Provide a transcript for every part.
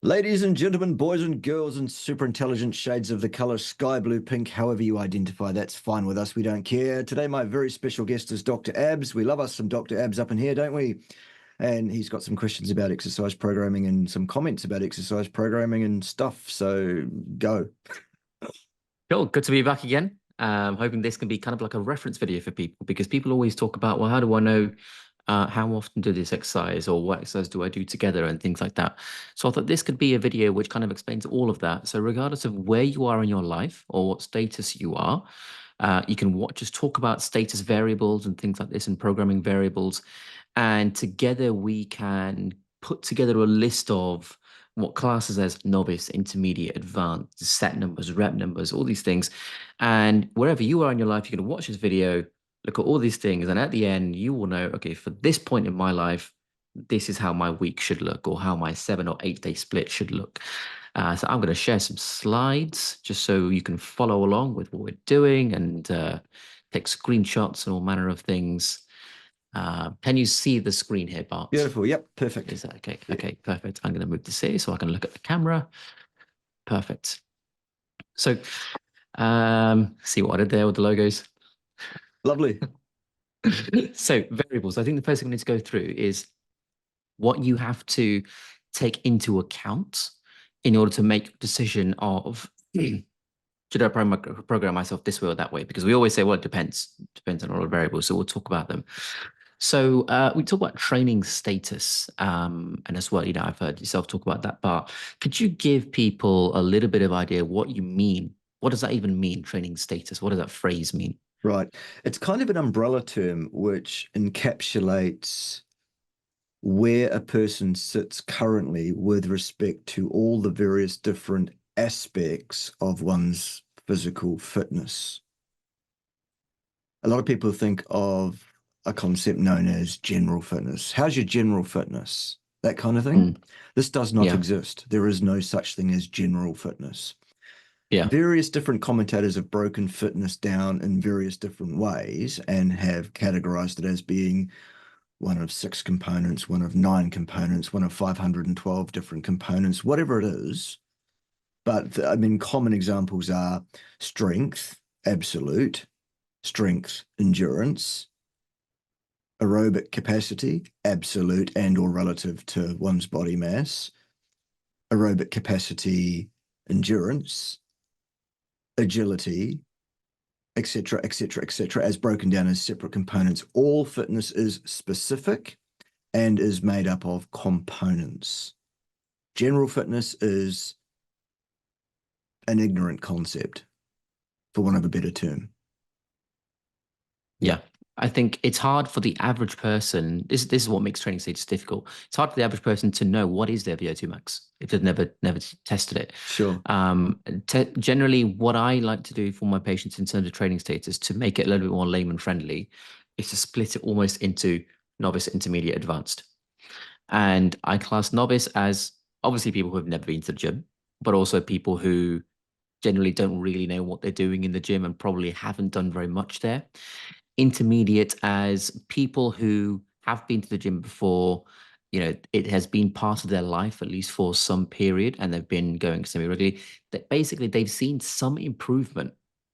Ladies and gentlemen, boys and girls, and super intelligent shades of the color sky blue, pink, however you identify, that's fine with us. We don't care. Today, my very special guest is Dr. Abs. We love us some Dr. Abs up in here, don't we? And he's got some questions about exercise programming and some comments about exercise programming and stuff. So go. Cool, good to be back again. Hoping this can be kind of like a reference video for people because people always talk about, well, how do I know how often do this exercise or what exercise do I do together and things like that. So I thought this could be a video which kind of explains all of that. So regardless of where you are in your life or what status you are, you can just talk about status variables and things like this and programming variables. And together we can put together a list of what classes as novice, intermediate, advanced, set numbers, rep numbers, all these things. And wherever you are in your life, you're going to watch this video, look at all these things, and at the end, you will know, okay, for this point in my life, this is how my week should look, or how my 7 or 8 day split should look. So I'm going to share some slides just so you can follow along with what we're doing and take screenshots and all manner of things. Can you see the screen here, Bart? Beautiful. Yep. Perfect. Is that okay? Okay, perfect. I'm going to move this here so I can look at the camera. Perfect. So, see what I did there with the logos. Lovely. So variables. I think the first thing we need to go through is what you have to take into account in order to make a decision of should I program myself this way or that way? Because we always say, well, it depends. Depends on a lot of variables. So we'll talk about them. So we talk about training status, and as well, I've heard yourself talk about that part. Could you give people a little bit of idea what you mean? What does that even mean, training status? What does that phrase mean? Right. It's kind of an umbrella term which encapsulates where a person sits currently with respect to all the various different aspects of one's physical fitness. A lot of people think of a concept known as general fitness. How's your general fitness? That kind of thing. This does not Yeah, exist. There is no such thing as general fitness. yeah, Various different commentators have broken fitness down in various different ways and have categorized it as being one of 6 components, one of 9 components, one of 512 different components, whatever it is. But I mean, common examples are strength, absolute, strength, endurance, aerobic capacity, absolute and or relative to one's body mass, aerobic capacity, endurance, agility, etc., etc., etc., as broken down as separate components. All fitness is specific and is made up of components. General fitness is an ignorant concept, for want of a better term. yeah. I think it's hard for the average person. This is what makes training status difficult. It's hard for the average person to know what is their VO2 max if they've never tested it. Sure. Generally, what I like to do for my patients in terms of training status to make it a little bit more layman friendly is to split it almost into novice, intermediate, advanced. And I class novice as obviously people who have never been to the gym, but also people who generally don't really know what they're doing in the gym and probably haven't done very much there. Intermediate as people who have been to the gym before, it has been part of their life, at least for some period, and they've been going semi-regularly. That basically they've seen some improvement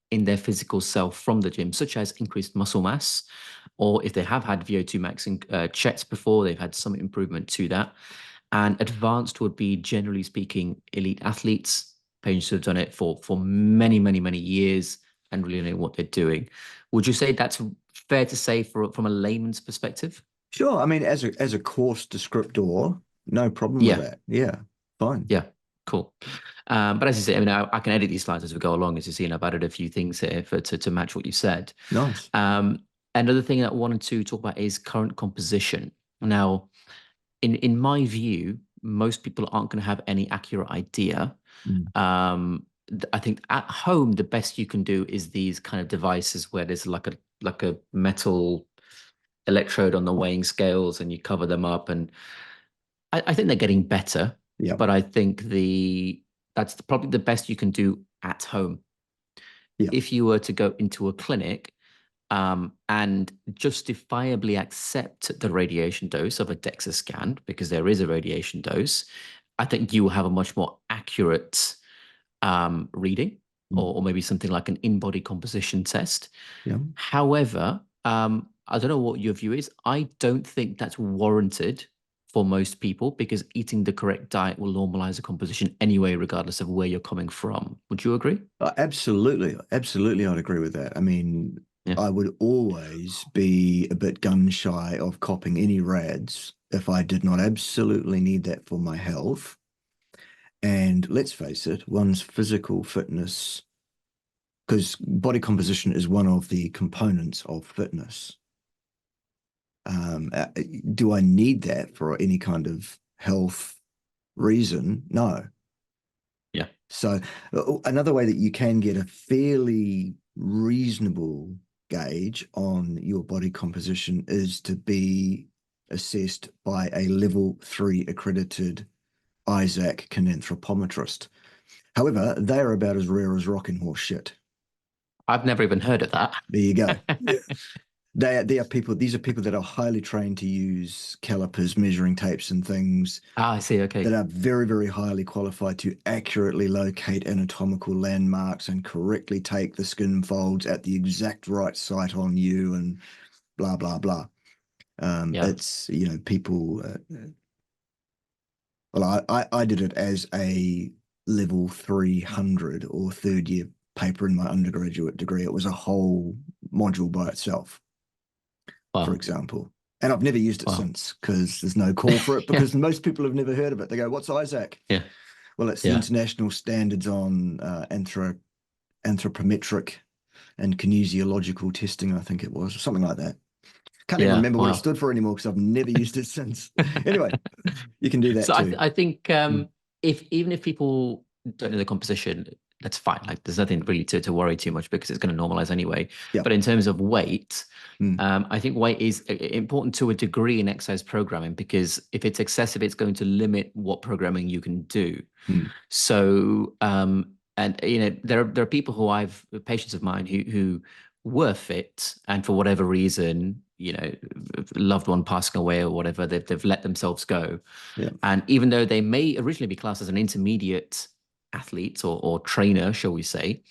in their physical self from the gym, such as increased muscle mass, or if they have had VO2 max checks before, they've had some improvement to that. And advanced would be, generally speaking, elite athletes, patients who have done it for many, many, many years and really know what they're doing. Would you say that's fair to say from a layman's perspective? Sure. I mean, as a course descriptor, no problem with Yeah, that. Yeah, fine. yeah, cool. But as you say, I mean, I can edit these slides as we go along, as you see, and I've added a few things here to match what you said. Nice. Another thing that I wanted to talk about is current composition. Now, in my view, most people aren't going to have any accurate idea. Mm. I think at home the best you can do is these kind of devices where there's like a metal electrode on the weighing scales and you cover them up, and I think they're getting better, Yeah. but I think that's probably the best you can do at home. Yeah. If you were to go into a clinic and justifiably accept the radiation dose of a DEXA scan, because there is a radiation dose, I think you will have a much more accurate reading, Mm. or maybe something like an in-body composition test. Yeah. However, I don't know what your view is. I don't think that's warranted for most people because eating the correct diet will normalize the composition anyway, regardless of where you're coming from. Would you agree? Absolutely. Absolutely. I'd agree with that. I mean, Yeah. I would always be a bit gun shy of copping any rads if I did not absolutely need that for my health. And let's face it, one's physical fitness, because body composition is one of the components of fitness. Um, uh, do I need that for any kind of health reason? No. Yeah. So another way that you can get a fairly reasonable gauge on your body composition is to be assessed by a level 3 accredited Isaac kinanthropometrist. However, they are about as rare as rocking horse shit. I've never even heard of that. There you go. Yeah. They are people, these are people that are highly trained to use calipers, measuring tapes and things Ah, I see. that Okay. are very, very highly qualified to accurately locate anatomical landmarks and correctly take the skin folds at the exact right site on you and blah, blah, blah. Yeah. It's, people, well, I did it as a level 300 or third year paper in my undergraduate degree. It was a whole module by itself, for Wow. example. And I've never used it Wow. since because there's no call for it Yeah. because most people have never heard of it. They go, "What's Isaac?" Yeah. Well, it's the Yeah. international standards on anthropometric and kinesiological testing, I think it was, or something like that. Can't even Yeah. remember what it Wow. stood for anymore because I've never used it since. Anyway, you can do that So too. I think Mm. if even if people don't know the composition, that's fine. Like there's nothing really to worry too much because it's going to normalize anyway. Yeah. But in terms of weight, Mm. I think weight is important to a degree in exercise programming because if it's excessive, it's going to limit what programming you can do. Mm. So and there are people who I've patients of mine who were fit and for whatever reason, loved one passing away or whatever, they've let themselves go. Yeah. And even though they may originally be classed as an intermediate athlete or trainer, shall we say,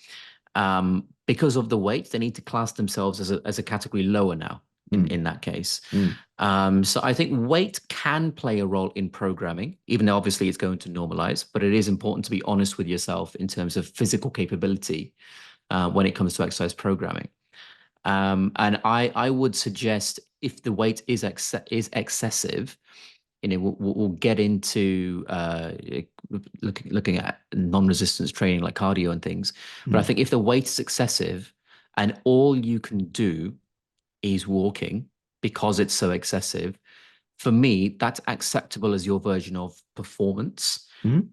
because of the weight, they need to class themselves as a category lower now Mm. in that case. Mm. So I think weight can play a role in programming, even though obviously it's going to normalize, but it is important to be honest with yourself in terms of physical capability when it comes to exercise programming. And I would suggest if the weight is excessive, we'll get into looking at non-resistance training like cardio and things. But I Mm. think if the weight is excessive and all you can do is walking because it's so excessive, for me, that's acceptable as your version of performance. Mm.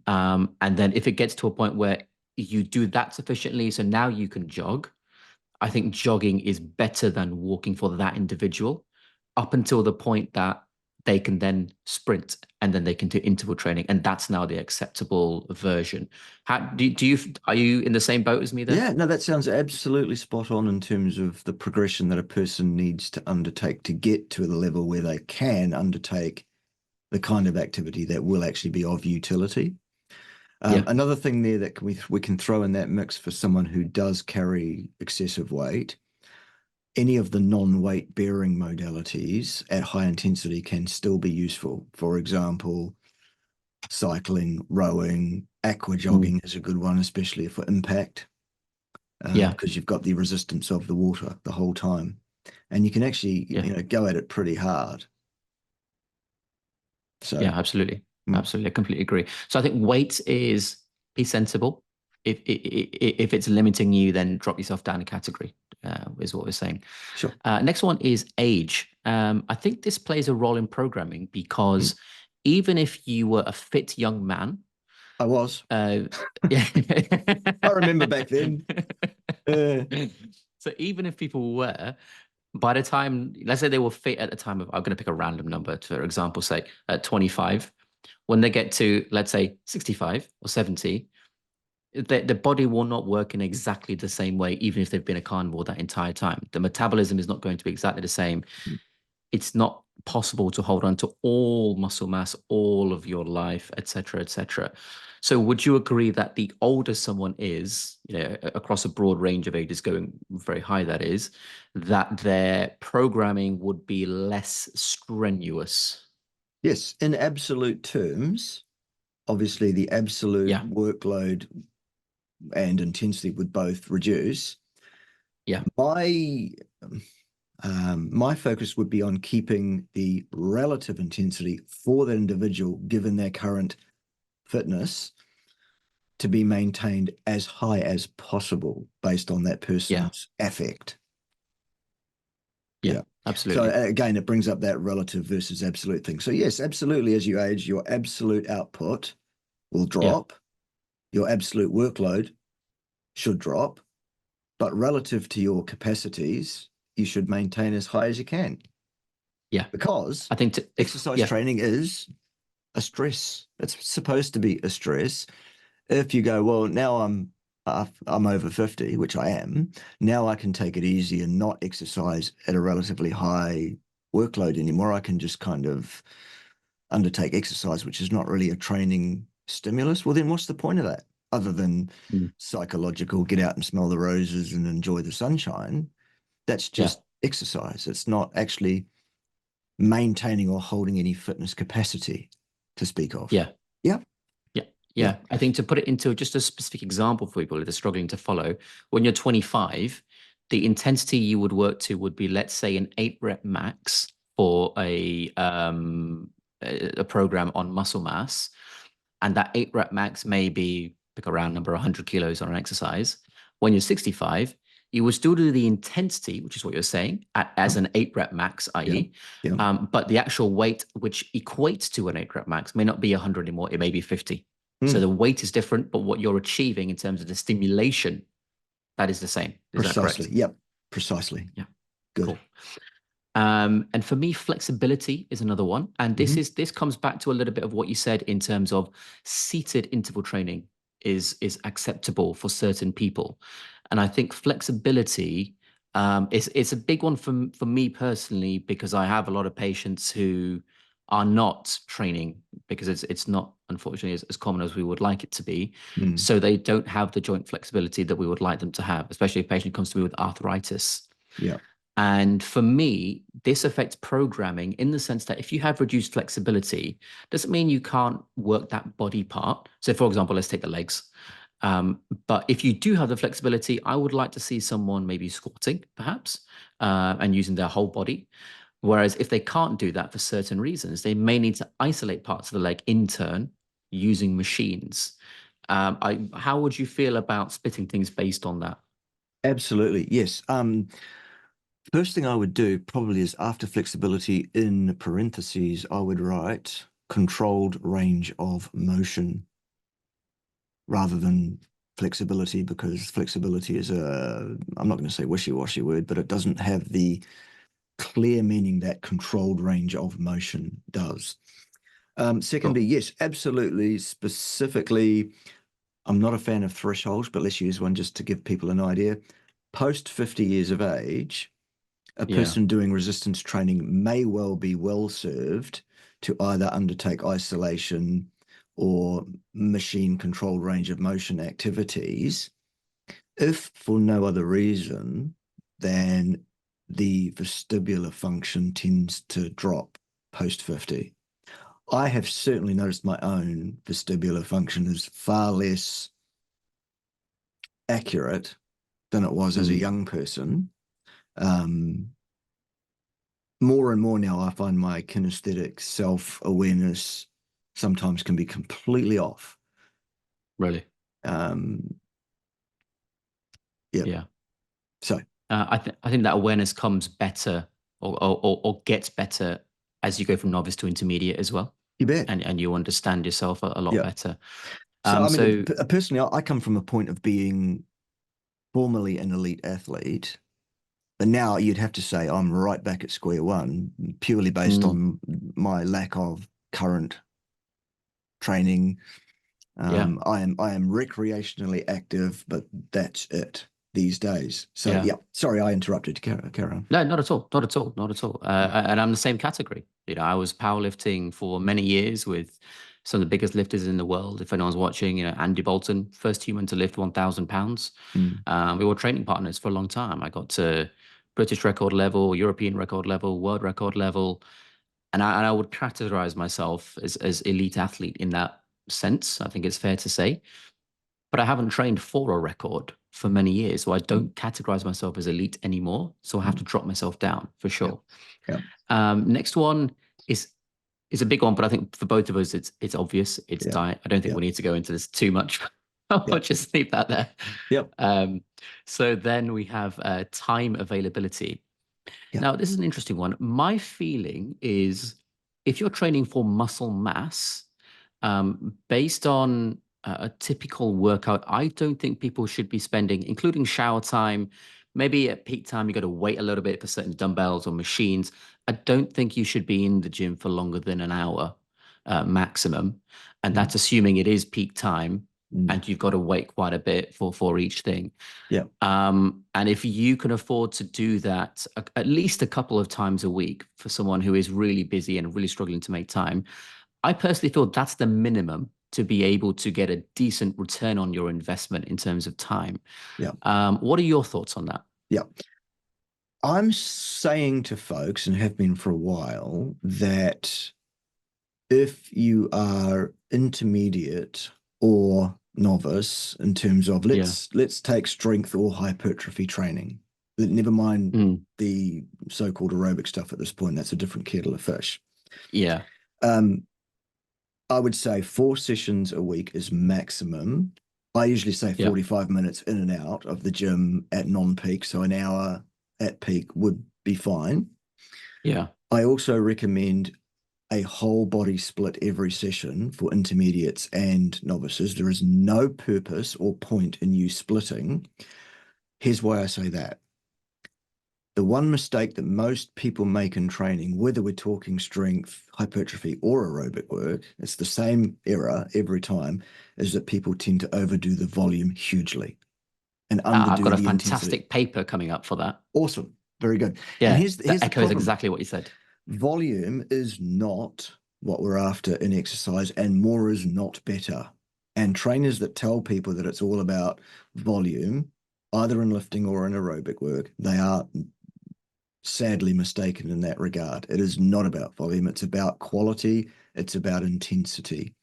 And then if it gets to a point where you do that sufficiently, so now you can jog, I think jogging is better than walking for that individual up until the point that they can then sprint and then they can do interval training. And that's now the acceptable version. How do you, are you in the same boat as me there? Yeah, no, that sounds absolutely spot on in terms of the progression that a person needs to undertake to get to the level where they can undertake the kind of activity that will actually be of utility. Yeah. Another thing there that we can throw in that mix for someone who does carry excessive weight, any of the non-weight bearing modalities at high intensity can still be useful. For example, cycling, rowing, aqua Mm. jogging is a good one, especially for impact, Yeah. because you've got the resistance of the water the whole time, and you can actually, Yeah. go at it pretty hard. So, Yeah, absolutely. mm, Absolutely. I completely agree. So I think weight is be sensible. If it's limiting you, then drop yourself down a category, is what we're saying. sure. Next one is age. I think this plays a role in programming Mm. because even if you were a fit young man, I was. uh, yeah. I remember back then. Uh, So even if people were, by the time, let's say they were fit at the time of, I'm going to pick a random number, for example, say at 25, when they get to, let's say, 65 or 70, the body will not work in exactly the same way, even if they've been a carnivore that entire time. The metabolism is not going to be exactly the same. it's not possible to hold on to all muscle mass all of your life, etc., etc. So would you agree that the older someone is, across a broad range of ages, going very high, that is, that their programming would be less strenuous? Yes, in absolute terms, obviously the absolute Yeah, workload and intensity would both reduce. yeah, My focus would be on keeping the relative intensity for that individual, given their current fitness, to be maintained as high as possible based on that yeah, person's affect. yeah, Yeah. So absolutely. again, it brings up that relative versus absolute thing. So yes, absolutely, as you age, your absolute output will Yeah, drop, your absolute workload should drop, but relative to your capacities, you should maintain as high as you can, yeah. because I think exercise yeah, training is a stress. It's supposed to be a stress. If you go, well, now I'm over 50, which I am, now I can take it easy and not exercise at a relatively high workload anymore. I can just kind of undertake exercise, which is not really a training stimulus. Well, then what's the point of that? Other than mm, psychological, get out and smell the roses and enjoy the sunshine. That's yeah, just exercise. It's not actually maintaining or holding any fitness capacity to speak of. yeah. Yeah, Yeah, yeah, yeah. I think to put it into just a specific example for people that are struggling to follow, when you're 25, the intensity you would work to would be, let's say, an 8 rep max for a program on muscle mass, and that 8 rep max may be, pick a round number, 100 kilos on an exercise. When you're 65, you will still do the intensity, which is what you're saying, yeah, as an 8 rep max, yeah, i.e., yeah. but the actual weight, which equates to an 8 rep max, may not be 100 anymore. It may be 50. So Mm, the weight is different, but what you're achieving in terms of the stimulation, that is the same. Is that precisely. correct? Yep, precisely. Yeah, Good. cool. And for me, flexibility is another one. And Hmm. this comes back to a little bit of what you said in terms of seated interval training is acceptable for certain people. And I think flexibility is a big one for me personally, because I have a lot of patients who are not training because it's not, unfortunately, as common as we would like it to be. Mm, So they don't have the joint flexibility that we would like them to have, especially if a patient comes to me with arthritis. yeah, And for me, this affects programming in the sense that if you have reduced flexibility, doesn't mean you can't work that body part. So, for example, let's take the legs. But if you do have the flexibility, I would like to see someone maybe squatting, perhaps, and using their whole body. Whereas if they can't do that for certain reasons, they may need to isolate parts of the leg in turn using machines. How would you feel about splitting things based on that? absolutely. Yes. First thing I would do probably is, after flexibility in parentheses, I would write controlled range of motion rather than flexibility, because flexibility is I'm not going to say wishy-washy word, but it doesn't have the clear meaning that controlled range of motion does. Secondly, Cool. yes, absolutely. Specifically, I'm not a fan of thresholds, but let's use one just to give people an idea. Post 50 years of age, a Yeah. person doing resistance training may well be well served to either undertake isolation or machine controlled range of motion activities, if for no other reason than the vestibular function tends to drop post 50. I have certainly noticed my own vestibular function is far less accurate than it was as a Mm, young person. Um, More and more now, I find my kinesthetic self-awareness sometimes can be completely off. really. Um, yeah. Yeah. So I think that awareness comes better, or gets better as you go from novice to intermediate as well, you bet. and you understand yourself a lot Yeah. better. So I mean, So personally, I come from a point of being formerly an elite athlete, but now you'd have to say I'm right back at square one, purely based mm, on my lack of current training. yeah, I am recreationally active, but that's it. these days. So Yeah. yeah, sorry, I interrupted. Carry on. No, not at all. Not at all. Not at all. And I'm the same category. I was powerlifting for many years with some of the biggest lifters in the world. If anyone's watching, Andy Bolton, first human to lift 1,000 pounds. Mm. We were training partners for a long time. I got to British record level, European record level, world record level. And I would categorize myself as elite athlete in that sense. I think it's fair to say. But I haven't trained for a record for many years, so I Mm. don't categorize myself as elite anymore. So I have to drop myself down for Yeah. sure. Yeah. Next one is a big one, but I think for both of us, it's obvious. It's Yeah. diet. I don't think Yeah. we need to go into this too much. I'll Yeah. just leave that there. Yep. So then we have time availability. Yeah. Now, this is an interesting one. My feeling is if you're training for muscle mass, based on a typical workout, I don't think people should be spending, including shower time, maybe at peak time, you got to wait a little bit for certain dumbbells or machines. I don't think you should be in the gym for longer than an hour maximum. And that's assuming it is peak time and you've got to wait quite a bit for each thing. Yeah. And if you can afford to do that at least a couple of times a week for someone who is really busy and really struggling to make time, I personally feel that's the minimum to be able to get a decent return on your investment in terms of time. Yeah. What are your thoughts on that? Yeah. I'm saying to folks, and have been for a while, that if you are intermediate or novice in terms of let's take strength or hypertrophy training. Never mind the so-called aerobic stuff at this point. That's a different kettle of fish. Yeah. I would say 4 sessions a week is maximum. I usually say 45 minutes in and out of the gym at non-peak, so an hour at peak would be fine. Yeah. I also recommend a whole body split every session for intermediates and novices. There is no purpose or point in you splitting. Here's why I say that. The one mistake that most people make in training, whether we're talking strength, hypertrophy, or aerobic work, it's the same error every time, is that people tend to overdo the volume hugely and underdo I've got a the fantastic intensity. paper coming up for that. Awesome. Very good. Yeah, and here's the echoes problem. exactly what you said. Volume is not what we're after in exercise, and more is not better. And trainers that tell people that it's all about volume, either in lifting or in aerobic work, they are sadly mistaken in that regard. It is not about volume. It's about quality. It's about intensity.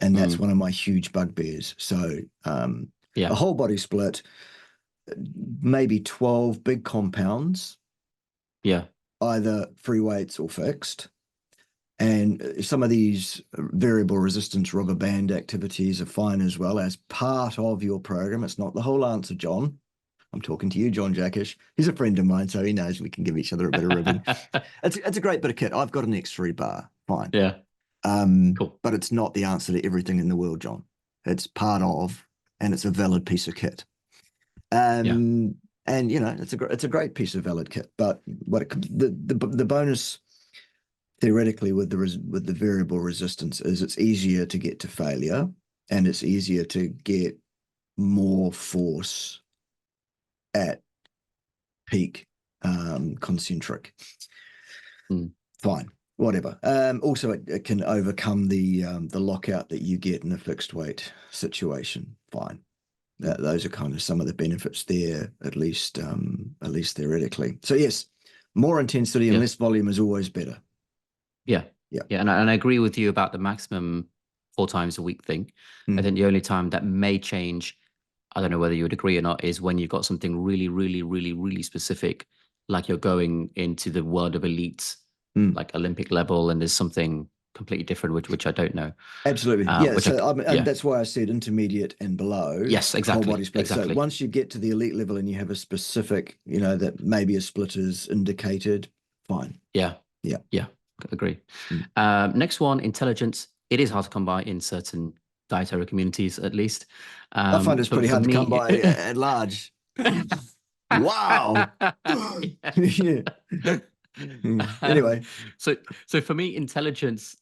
And that's one of my huge bugbears. So a whole body split, maybe 12 big compounds. Yeah. Either free weights or fixed. And some of these variable resistance rubber band activities are fine as well as part of your program. It's not the whole answer, John. I'm talking to you, John Jackish. He's a friend of mine, so he knows we can give each other a bit of ribbing. It's a great bit of kit. I've got an X3 bar. Fine. Yeah. Cool. But it's not the answer to everything in the world, John. It's part of, and it's a valid piece of kit. And it's a great piece of valid kit. But the bonus theoretically with the variable resistance is it's easier to get to failure, and it's easier to get more force at peak concentric. Fine, whatever. Also, it can overcome the lockout that you get in a fixed weight situation. Fine. Those are kind of some of the benefits there, at least theoretically. So yes, more intensity and less volume is always better. Yeah. And I agree with you about the maximum 4 times a week thing. I think the only time that may change, I don't know whether you would agree or not, is when you've got something really, really, really, really specific, like you're going into the world of elites, like Olympic level, and there's something completely different, which I don't know. Absolutely. And that's why I said intermediate and below. Yes, exactly. Whole body split. Exactly. So once you get to the elite level and you have a specific, that maybe a split is indicated, fine. Yeah. Agree. Next one, intelligence. It is hard to come by in certain dietary communities, at least. I find it's pretty hard to come by at large. Wow. Anyway. So for me, intelligence,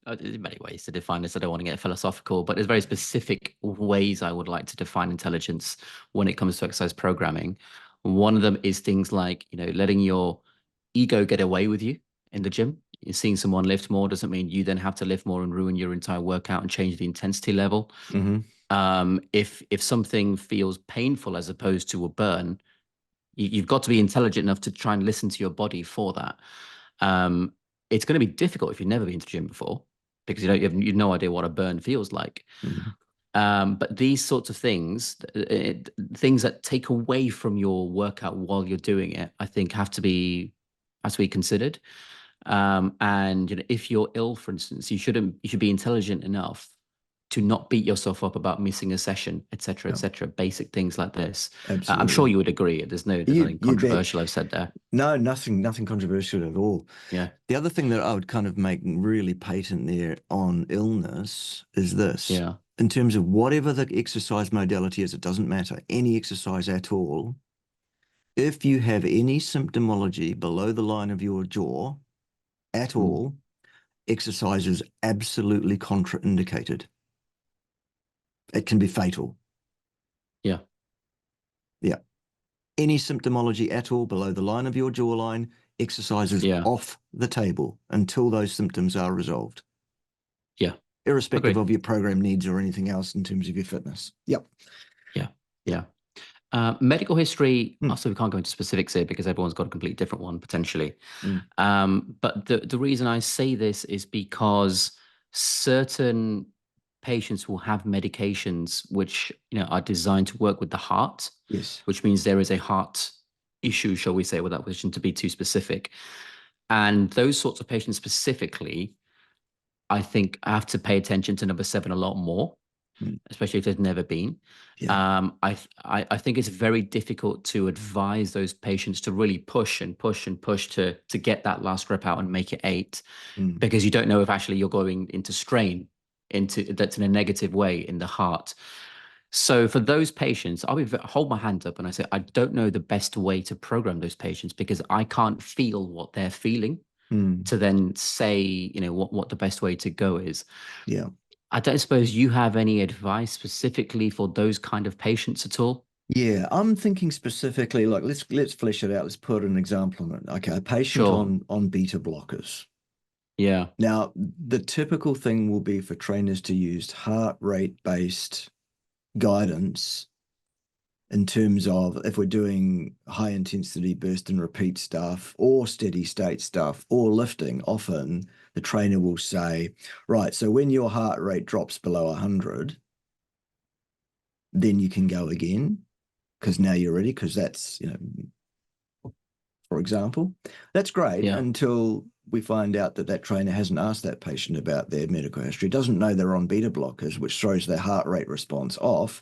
in many ways to define this. I don't want to get philosophical, but there's very specific ways I would like to define intelligence when it comes to exercise programming. One of them is things like, letting your ego get away with you in the gym. You're seeing someone lift more doesn't mean you then have to lift more and ruin your entire workout and change the intensity level. Mm-hmm. If something feels painful as opposed to a burn, you've got to be intelligent enough to try and listen to your body for that. Um, it's going to be difficult if you've never been to the gym before because you have no idea what a burn feels like. Mm-hmm. But these sorts of things, things that take away from your workout while you're doing it, I think has to be considered. And if you're ill, for instance, you should be intelligent enough to not beat yourself up about missing a session, etc., Yeah, etc. Basic things like this. I'm sure absolutely. you would agree. There's You nothing you bet. controversial I've said there. No, nothing controversial at all. Yeah, The other thing that I would kind of make really patent there on illness is this. yeah, In terms of whatever the exercise modality is, it doesn't matter, any exercise at all. If you have any symptomology below the line of your jaw at mm, all, exercise is absolutely contraindicated. It can be fatal. yeah, Yeah. Any symptomology at all below the line of your jawline, exercise is yeah, off the table until those symptoms are resolved, yeah. irrespective Agree. of your program needs or anything else in terms of your fitness. Yep. Yeah, Yep. yeah. Medical history, Mm, also we can't go into specifics here because everyone's got a completely different one potentially. mm, But the reason I say this is because certain patients will have medications which are designed to work with the heart, yes. which means there is a heart issue, shall we say, without wishing to be too specific. And those sorts of patients specifically, I think I have to pay attention to number 7 a lot more, Mm, especially if there's never been. yeah. I think it's very difficult to advise those patients to really push and push and push to get that last rep out and make it 8, Mm, because you don't know if actually you're going into strain into that's in a negative way in the heart. So for those patients, hold my hand up and I say I don't know the best way to program those patients because I can't feel what they're feeling mm, to then say what the best way to go is. yeah. I don't suppose you have any advice specifically for those kind of patients at all? Yeah, I'm thinking specifically, like let's flesh it out. Let's put an example on it. Okay, a patient Sure. on beta blockers. Yeah. Now, the typical thing will be for trainers to use heart rate based guidance in terms of if we're doing high intensity burst and repeat stuff or steady state stuff or lifting, often the trainer will say, right, so when your heart rate drops below 100, then you can go again because now you're ready, because that's, for example, that's great Yeah. until we find out that that trainer hasn't asked that patient about their medical history, doesn't know they're on beta blockers, which throws their heart rate response off.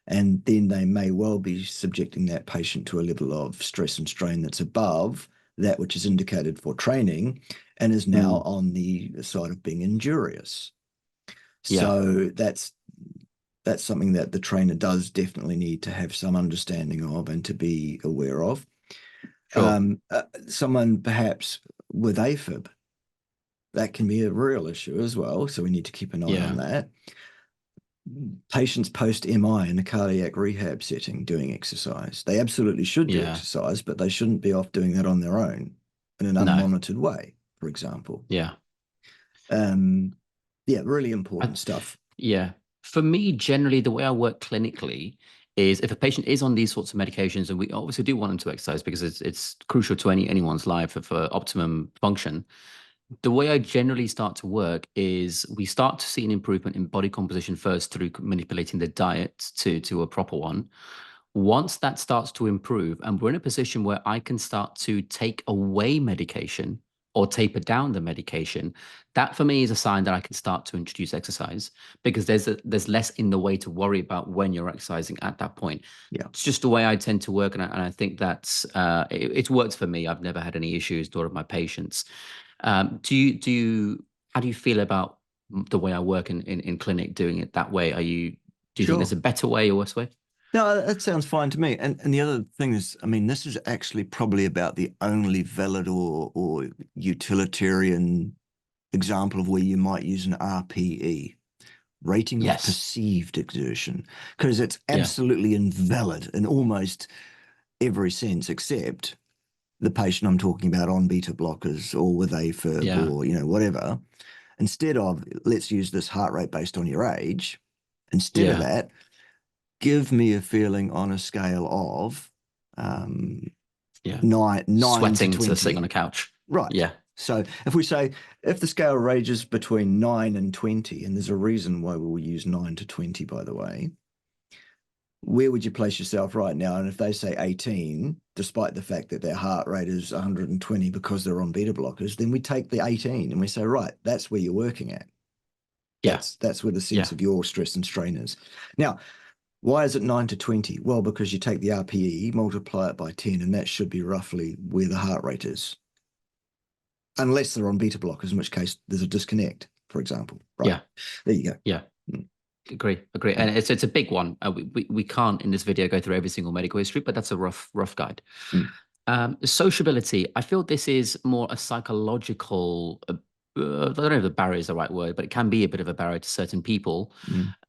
And then they may well be subjecting that patient to a level of stress and strain that's above that which is indicated for training and is now Mm. on the side of being injurious. Yeah. So that's something that the trainer does definitely need to have some understanding of and to be aware of. Sure. Someone perhaps with AFib, that can be a real issue as well. So we need to keep an eye on Yeah. that. Patients post MI in a cardiac rehab setting doing exercise. They absolutely should do Yeah. exercise, but they shouldn't be off doing that on their own in an No. unmonitored way, for example. Yeah. Um, yeah, really I, important stuff. yeah. For me, generally, the way I work clinically is if a patient is on these sorts of medications, and we obviously do want them to exercise because it's crucial to anyone's life for optimum function. The way I generally start to work is we start to see an improvement in body composition first through manipulating the diet to a proper one. Once that starts to improve, and we're in a position where I can start to take away medication or taper down the medication, that for me is a sign that I can start to introduce exercise because there's less in the way to worry about when you're exercising at that point. Yeah. It's just the way I tend to work, and I think that's it's worked for me. I've never had any issues, nor of my patients. How do you feel about the way I work in clinic doing it that way? Do you think there's Sure. a better way or worse way? No, that sounds fine to me. And the other thing is, I mean, this is actually probably about the only valid or utilitarian example of where you might use an RPE, rating of Yes. perceived exertion, because it's Yeah. absolutely invalid in almost every sense except the patient I'm talking about on beta blockers or with AFib Yeah. or, whatever. Instead of, let's use this heart rate based on your age, instead of Yeah. that, give me a feeling on a scale of um, Yeah. 9 to Sweating to sitting on a 20. couch. Right. Yeah. So if we say, if the scale ranges between 9 and 20, and there's a reason why we'll use 9 to 20, by the way, where would you place yourself right now? And if they say 18, despite the fact that their heart rate is 120 because they're on beta blockers, then we take the 18 and we say, right, that's where you're working at. Yeah. That's where the sense Yeah. of your stress and strain is. Now, why is it 9 to 20? Well, because you take the RPE, multiply it by 10, and that should be roughly where the heart rate is. Unless they're on beta blockers, in which case there's a disconnect, for example. Right. Yeah. There you go. Yeah. Mm. Agree. And it's a big one. We can't in this video go through every single medical history, but that's a rough guide. Mm. Sociability. I feel this is more a psychological. I don't know if the barrier is the right word, but it can be a bit of a barrier to certain people.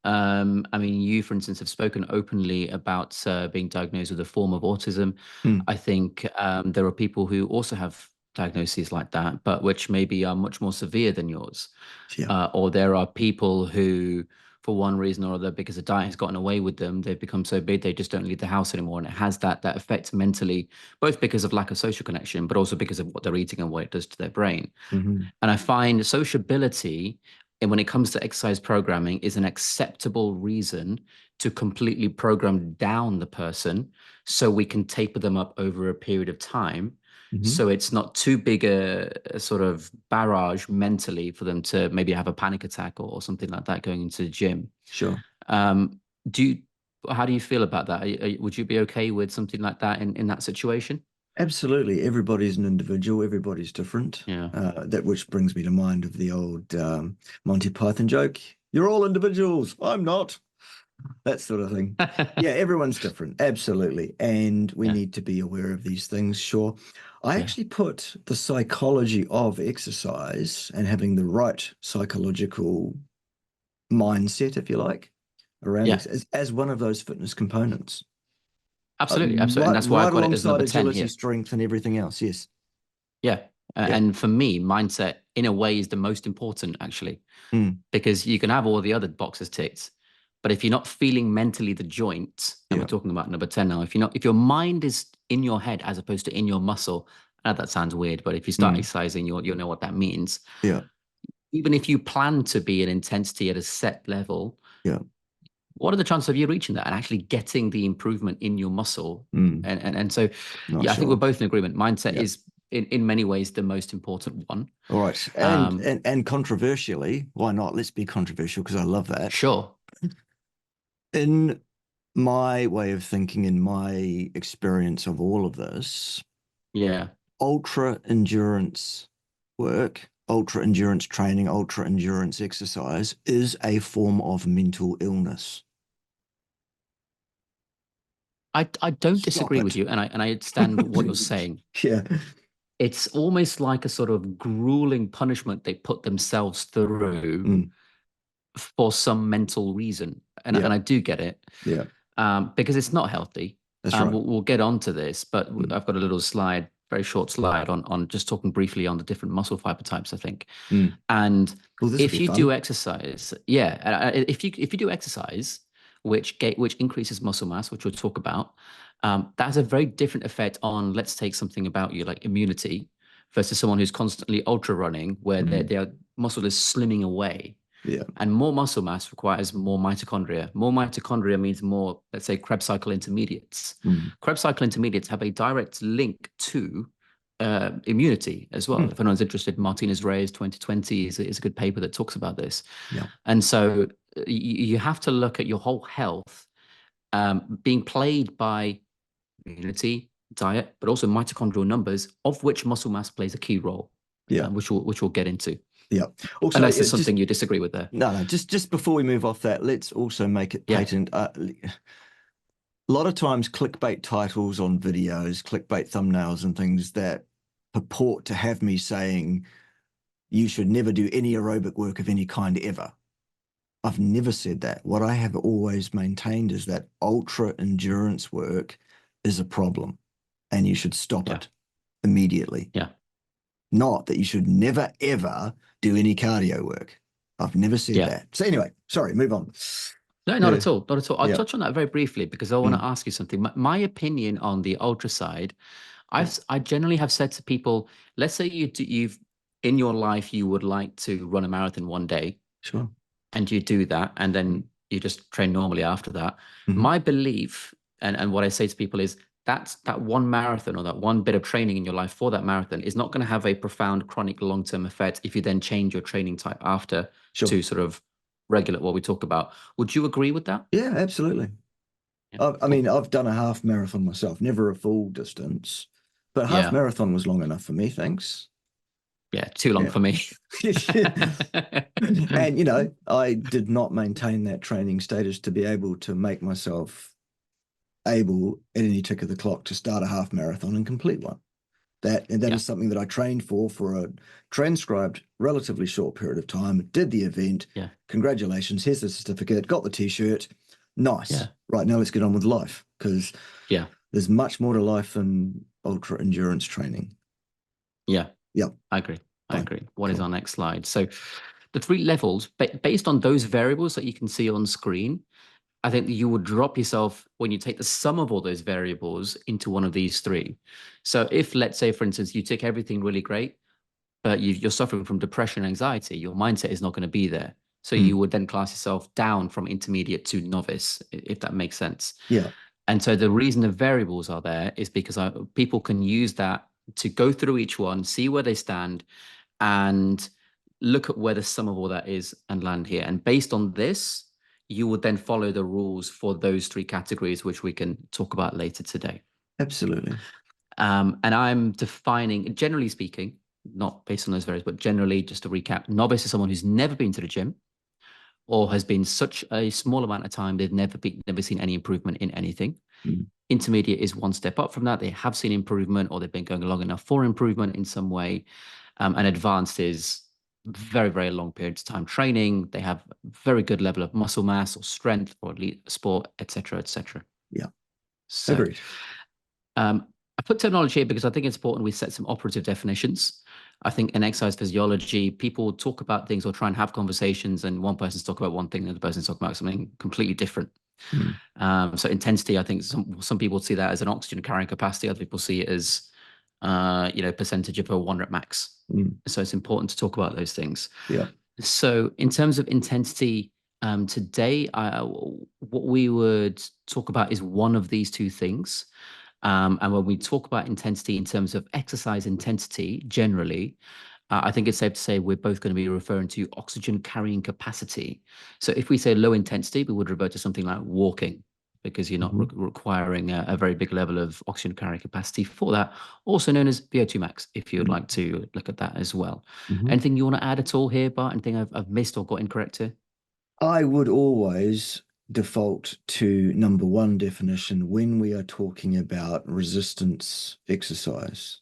Mm. I mean, you, for instance, have spoken openly about being diagnosed with a form of autism. Mm. I think there are people who also have diagnoses like that, but which maybe are much more severe than yours. Yeah. Or there are people who, for one reason or other, because the diet has gotten away with them, they've become so big they just don't leave the house anymore, and it has that effect mentally, both because of lack of social connection, but also because of what they're eating and what it does to their brain. Mm-hmm. And I find sociability, and when it comes to exercise programming, is an acceptable reason to completely program down the person so we can taper them up over a period of time. Mm-hmm. So it's not too big a sort of barrage mentally for them to maybe have a panic attack or something like that going into the gym. Sure. Um, do you, how do you feel about that? Would you be okay with something like that in that situation? Absolutely. Everybody's an individual. Everybody's different. Yeah. That which brings me to mind of the old Monty Python joke. You're all individuals. I'm not. That sort of thing. Yeah, everyone's different. Absolutely. And we Yeah. need to be aware of these things. Sure. I Yeah. actually put the psychology of exercise and having the right psychological mindset, if you like, around Yeah. as one of those fitness components. Absolutely, absolutely. And Right, that's why I've right got it as alongside number 10 agility, here. strength, and everything else. Yes. Yeah. Yeah. And for me, mindset in a way is the most important actually, Mm. because you can have all the other boxes ticked, but if you're not feeling mentally the joint, and Yeah. we're talking about number 10 now, if your mind is in your head as opposed to in your muscle, that sounds weird, but if you start exercising, you'll know what that means. Yeah. Even if you plan to be an intensity at a set level, Yeah. what are the chances of you reaching that and actually getting the improvement in your muscle? Mm. And so, Not yeah, I think we're sure. both in agreement. Mindset Yeah. is in many ways the most important one. All right. And controversially, why not? Let's be controversial because I love that. Sure. In my way of thinking, in my experience of all of this, Yeah. ultra endurance work, ultra endurance training, ultra endurance exercise is a form of mental illness. I don't Stop disagree with it. you, and I understand what you're saying. Yeah. It's almost like a sort of grueling punishment they put themselves through Mm. for some mental reason, and Yeah. I do get it, Yeah. because it's not healthy. That's right. We'll get onto this, but Mm. I've got a little slide, very short slide on just talking briefly on the different muscle fiber types, I think. Mm. And Well, this will if be you fun. do exercise, yeah, if you do exercise, which increases muscle mass, which we'll talk about, that has a very different effect on, let's take something about you like immunity versus someone who's constantly ultra running, where their muscle is slimming away. Yeah. And more muscle mass requires more mitochondria. More mitochondria means more, let's say, Krebs cycle intermediates. Mm. Krebs cycle intermediates have a direct link to immunity as well. If anyone's interested, Martinez Reyes 2020 is a good paper that talks about this. Yeah. And so you have to look at your whole health being played by immunity, diet, but also mitochondrial numbers, of which muscle mass plays a key role, Yeah. which we'll get into. Yeah. Also, Unless there's something you disagree with there. No. Just before we move off that, let's also make it Yeah. patent. A lot of times, clickbait titles on videos, clickbait thumbnails, and things that purport to have me saying you should never do any aerobic work of any kind ever. I've never said that. What I have always maintained is that ultra endurance work is a problem and you should stop Yeah. it immediately. Yeah. Not that you should never, ever do any cardio work. I've never said Yeah. that. So anyway, sorry, move on. No, not at all. Not at all. I'll Yeah. touch on that very briefly because I want to Mm. ask you something. My opinion on the ultra side, I generally have said to people, let's say you've in your life you would like to run a marathon one day, Sure. and you do that, and then you just train normally after that. Mhm. My belief and what I say to people is that one marathon or that one bit of training in your life for that marathon is not going to have a profound chronic long-term effect if you then change your training type after Sure. to sort of regulate what we talk about. Would you agree with that? Yeah, absolutely. Yeah, I mean, I've done a half marathon myself, never a full distance, but half yeah, marathon was long enough for me, thanks. yeah, too long Yeah. for me. And, you know, I did not maintain that training status to be able to make myself able at any tick of the clock to start a half marathon and complete one. That Yeah, is something that I trained for a transcribed, relatively short period of time, did the event. yeah, Congratulations, here's the certificate, got the t-shirt. Nice. yeah, Right, now let's get on with life because yeah, there's much more to life than ultra endurance training. yeah. Yep. I agree. I Fine. agree. What is Cool. our next slide? So the three levels, based on those variables that you can see on screen, I think that you would drop yourself when you take the sum of all those variables into one of these three. So if, let's say, for instance, you take everything really great, but you're suffering from depression and anxiety, your mindset is not going to be there. So Hmm. you would then class yourself down from intermediate to novice, if that makes sense. Yeah, And so the reason the variables are there is because people can use that to go through each one, see where they stand, and look at where the sum of all that is and land here. And based on this, you would then follow the rules for those three categories, which we can talk about later today. absolutely. And I'm defining, generally speaking, not based on those variables, but generally, just to recap, novice is someone who's never been to the gym or has been such a small amount of time they've never seen any improvement in anything. Mm. Intermediate is one step up from that. They have seen improvement or they've been going long enough for improvement in some way. And advanced is very, very long periods of time training. They have very good level of muscle mass or strength or elite sport, etc., etc. Yeah, So agreed. I put terminology here because I think it's important we set some operative definitions. I think in exercise physiology, people talk about things or try and have conversations, and one person's talking about one thing, and the other person's talking about something completely different. Mm. So intensity, I think some people see that as an oxygen carrying capacity. Other people see it as percentage of a 1 rep max. Mm. So it's important to talk about those things. Yeah, So in terms of intensity, today, what we would talk about is one of these two things. And when we talk about intensity in terms of exercise intensity, generally, I think it's safe to say we're both going to be referring to oxygen carrying capacity. So if we say low intensity, we would refer to something like walking because you're not requiring a very big level of oxygen carrying capacity for that, also known as VO2 max, if you would like to look at that as well. Mm-hmm. Anything you want to add at all here, Bart? Anything I've missed or got incorrect here? I would always default to number one definition when we are talking about resistance exercise,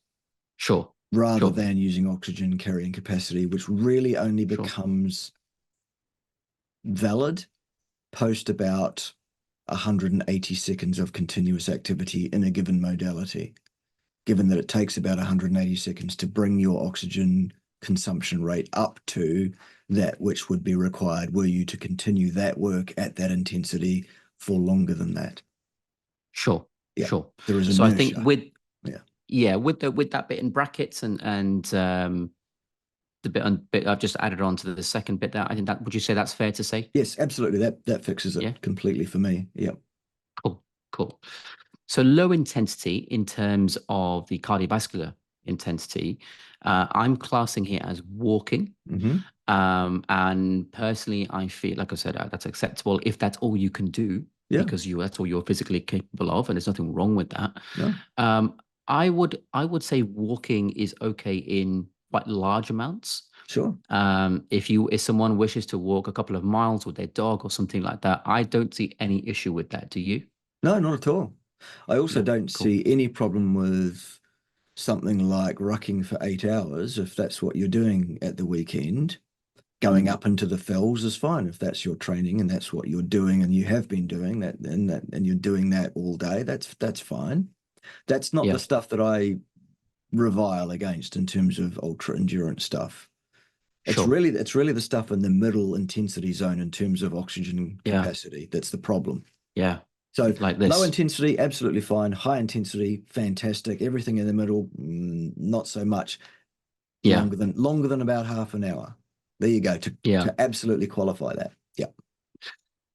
Sure, rather sure, than using oxygen carrying capacity, which really only sure. becomes valid post about 180 seconds of continuous activity in a given modality, given that it takes about 180 seconds to bring your oxygen consumption rate up to that which would be required were you to continue that work at that intensity for longer than that. Sure, Yeah, sure. there is So I think inertia. with that bit in brackets and the bit I've just added on to the second bit there, I think that would you say that's fair to say? Yes, absolutely. That fixes Yeah. it completely for me. Yeah. Cool, cool. So low intensity in terms of the cardiovascular intensity, I'm classing here as walking. Mm-hmm. And personally, I feel, like I said, that's acceptable if that's all you can do Yeah. because that's all you're physically capable of, and there's nothing wrong with that. No. Um, I would say walking is okay in quite large amounts. Sure. If someone wishes to walk a couple of miles with their dog or something like that, I don't see any issue with that. Do you? No, not at all. I also No, don't cool. see any problem with something like rucking for 8 hours, if that's what you're doing at the weekend, going Mm. up into the fells is fine if that's your training and that's what you're doing and you have been doing that and you're doing that all day. That's fine. That's not the Yeah, stuff that I revile against in terms of ultra endurance stuff. sure. It's really the stuff in the middle intensity zone in terms of oxygen Yeah, capacity that's the problem. yeah. So Like low this. intensity, absolutely fine. High intensity, fantastic. Everything in the middle, not so much. Yeah, Longer than about half an hour. There you go. yeah. To absolutely qualify that. Yeah.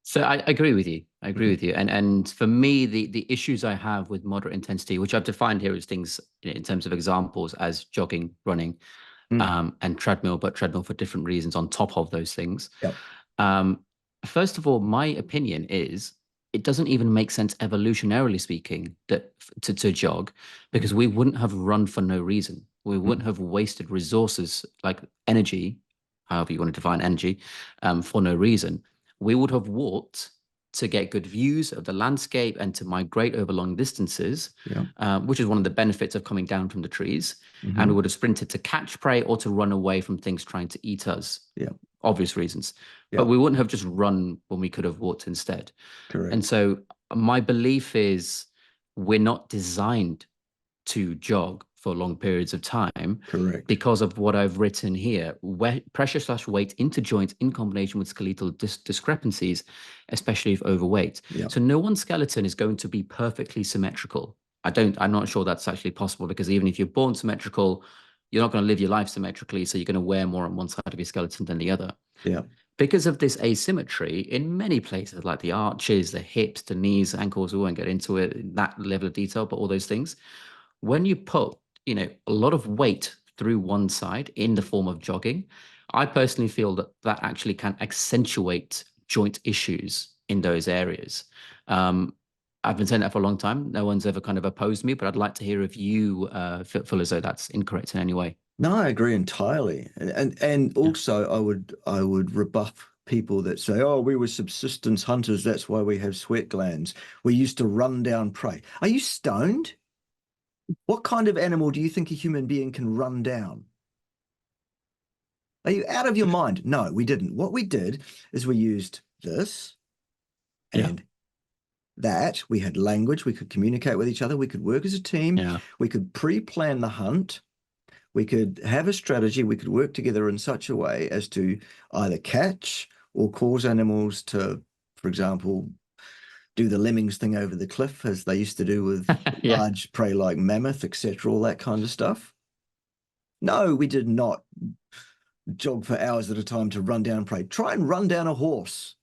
So I agree with you. I agree Mhm. with you. And for me, the issues I have with moderate intensity, which I've defined here as things in terms of examples as jogging, running, Mm. and treadmill, but treadmill for different reasons on top of those things. Yep. Um, First of all, my opinion is it doesn't even make sense evolutionarily speaking that to jog, Mm. because we wouldn't have run for no reason. We Mm. wouldn't have wasted resources like energy, however you want to define energy, for no reason. We would have walked to get good views of the landscape and to migrate over long distances, Yeah. which is one of the benefits of coming down from the trees. And we Hmm. would have sprinted to catch prey or to run away from things trying to eat us, Yeah. obvious reasons. But Yeah. we wouldn't have just run when we could have walked instead. And Correct. so my belief is we're not designed to jog for long periods of time Correct. because of what I've written here. Pressure slash weight into joints in combination with skeletal discrepancies, especially if overweight. Yeah. So no one's skeleton is going to be perfectly symmetrical. I'm not sure that's actually possible, because even if you're born symmetrical, you're not going to live your life symmetrically. So you're going to wear more on one side of your skeleton than the other. Yeah. Because of this asymmetry in many places, like the arches, the hips, the knees, ankles, we won't get into it in that level of detail, but all those things, when you put, a lot of weight through one side in the form of jogging, I personally feel that that actually can accentuate joint issues in those areas. Um, I've been saying that for a long time. No one's ever kind of opposed me, but I'd like to hear if you feel as though that's incorrect in any way. No, I agree entirely. And Yeah. also I would rebuff people that say, oh, we were subsistence hunters, that's why we have sweat glands. We used to run down prey. Are you stoned? What kind of animal do you think a human being can run down? Are you out of your mind? No, we didn't. What we did is we used this Yeah. and that. We had language. We could communicate with each other. We could work as a team. Yeah. We could pre-plan the hunt. We could have a strategy. We could work together in such a way as to either catch or cause animals to, for example, do the lemmings thing over the cliff as they used to do with Yeah. large prey like mammoth, etc., all that kind of stuff. No, we did not jog for hours at a time to run down prey. Try and run down a horse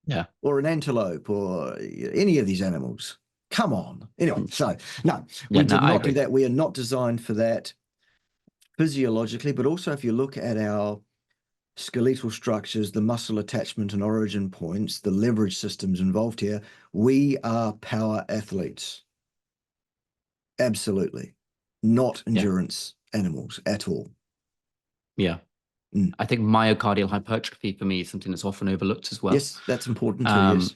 Yeah. or an antelope or any of these animals. Come on. Anyway, so no, Yeah. we No, did I not do agree. that. We are not designed for that physiologically, but also if you look at our skeletal structures, the muscle attachment and origin points, the leverage systems involved here, we are power athletes. Absolutely. Not Yeah. endurance animals at all. Yeah. Mm. I think myocardial hypertrophy for me is something that's often overlooked as well. Yes, that's important too. Um, Yes.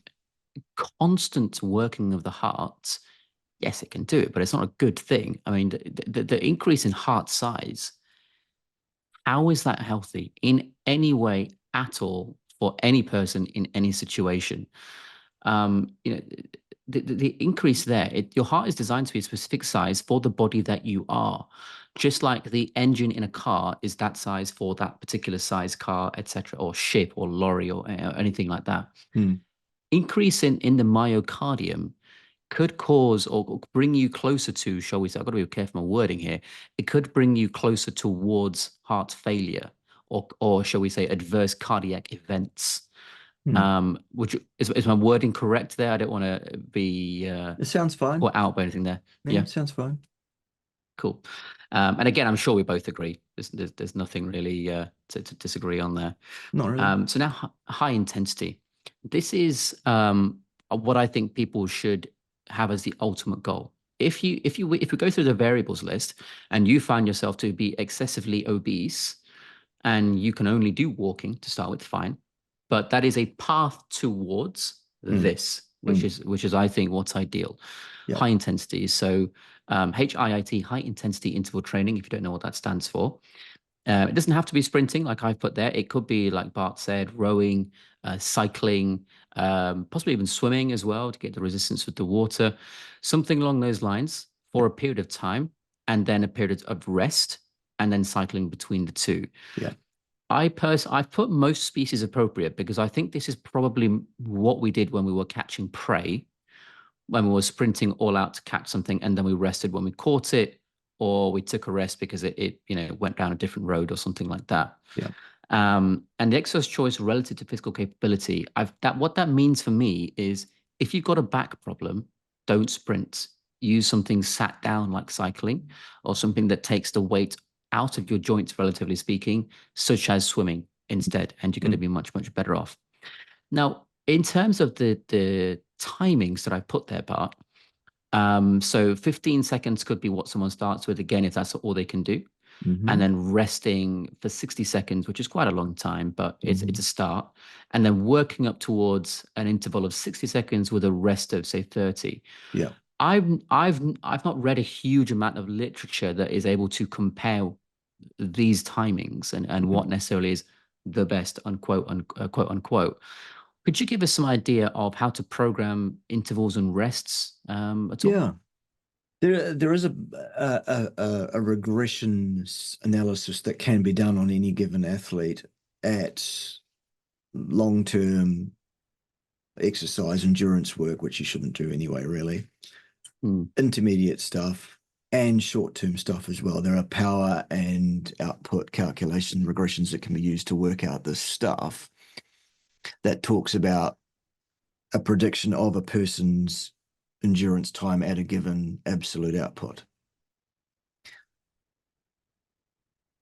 Constant working of the heart, yes, it can do it, but it's not a good thing. I mean, the increase in heart size, how is that healthy in any way at all for any person in any situation? You know, the increase there, your heart is designed to be a specific size for the body that you are, just like the engine in a car is that size for that particular size car, etc., or ship or lorry or anything like that. Mm. Increase in the myocardium could cause or bring you closer to, shall we say, I've got to be careful with my wording here. It could bring you closer towards heart failure, or shall we say, adverse cardiac events. Mm. Which is my wording correct there? I don't want to be It sounds fine. caught out by anything there. Yeah, Yeah, it sounds fine. cool. And again, I'm sure we both agree. There's nothing really to disagree on there. Not really. So now high intensity. This is what I think people should have as the ultimate goal. If we go through the variables list and you find yourself to be excessively obese and you can only do walking to start with, fine. But that is a path towards Mm. this. which is I think what's ideal. Yeah. High intensity. So HIIT, high intensity interval training, if you don't know what that stands for. It doesn't have to be sprinting like I've put there. It could be, like Bart said, rowing, cycling, possibly even swimming as well to get the resistance with the water, something along those lines for Yeah. a period of time, and then a period of rest, and then cycling between the two. Yeah. I've put most species appropriate because I think this is probably what we did when we were catching prey, when we were sprinting all out to catch something, and then we rested when we caught it, or we took a rest because it went down a different road or something like that. Yeah. And the exercise choice relative to physical capability, what that means for me is if you've got a back problem, don't sprint. Use something sat down like cycling, or something that takes the weight out of your joints, relatively speaking, such as swimming instead, and you're going to be much, much better off. Now, in terms of the timings that I put there, Bart, so 15 seconds could be what someone starts with, again, if that's all they can do. And then resting for 60 seconds, which is quite a long time, but it's a start. And then working up towards an interval of 60 seconds with a rest of, say, 30. Yeah. I've not read a huge amount of literature that is able to compare these timings and what necessarily is the best, unquote, quote unquote. Could you give us some idea of how to program intervals and rests at all? Yeah. There is a regression analysis that can be done on any given athlete at long-term exercise endurance work, which you shouldn't do anyway, really. Intermediate stuff and short-term stuff as well. There are power and output calculation regressions that can be used to work out this stuff that talks about a prediction of a person's endurance time at a given absolute output.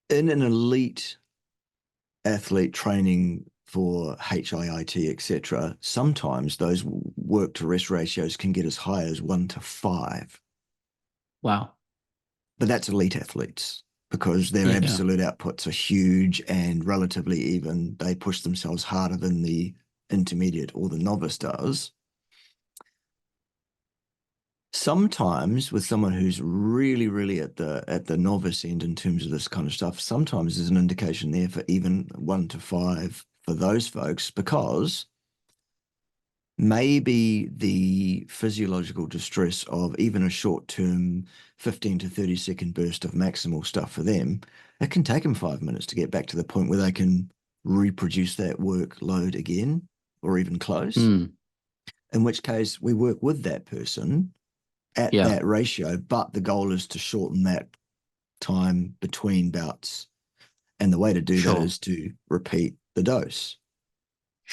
In an elite athlete training for HIIT, etc., sometimes those work to rest ratios can get as high as 1:5. Wow. But that's elite athletes because their absolute outputs are huge and relatively even. They push themselves harder than the intermediate or the novice does. Sometimes with someone who's really, really at the novice end in terms of this kind of stuff, sometimes there's an indication there for even 1:5 for those folks, because maybe the physiological distress of even a short-term 15 to 30-second burst of maximal stuff for them, it can take them 5 minutes to get back to the point where they can reproduce that workload again or even close. In which case we work with that person at that ratio, but the goal is to shorten that time between bouts. And the way to do that is to repeat the dose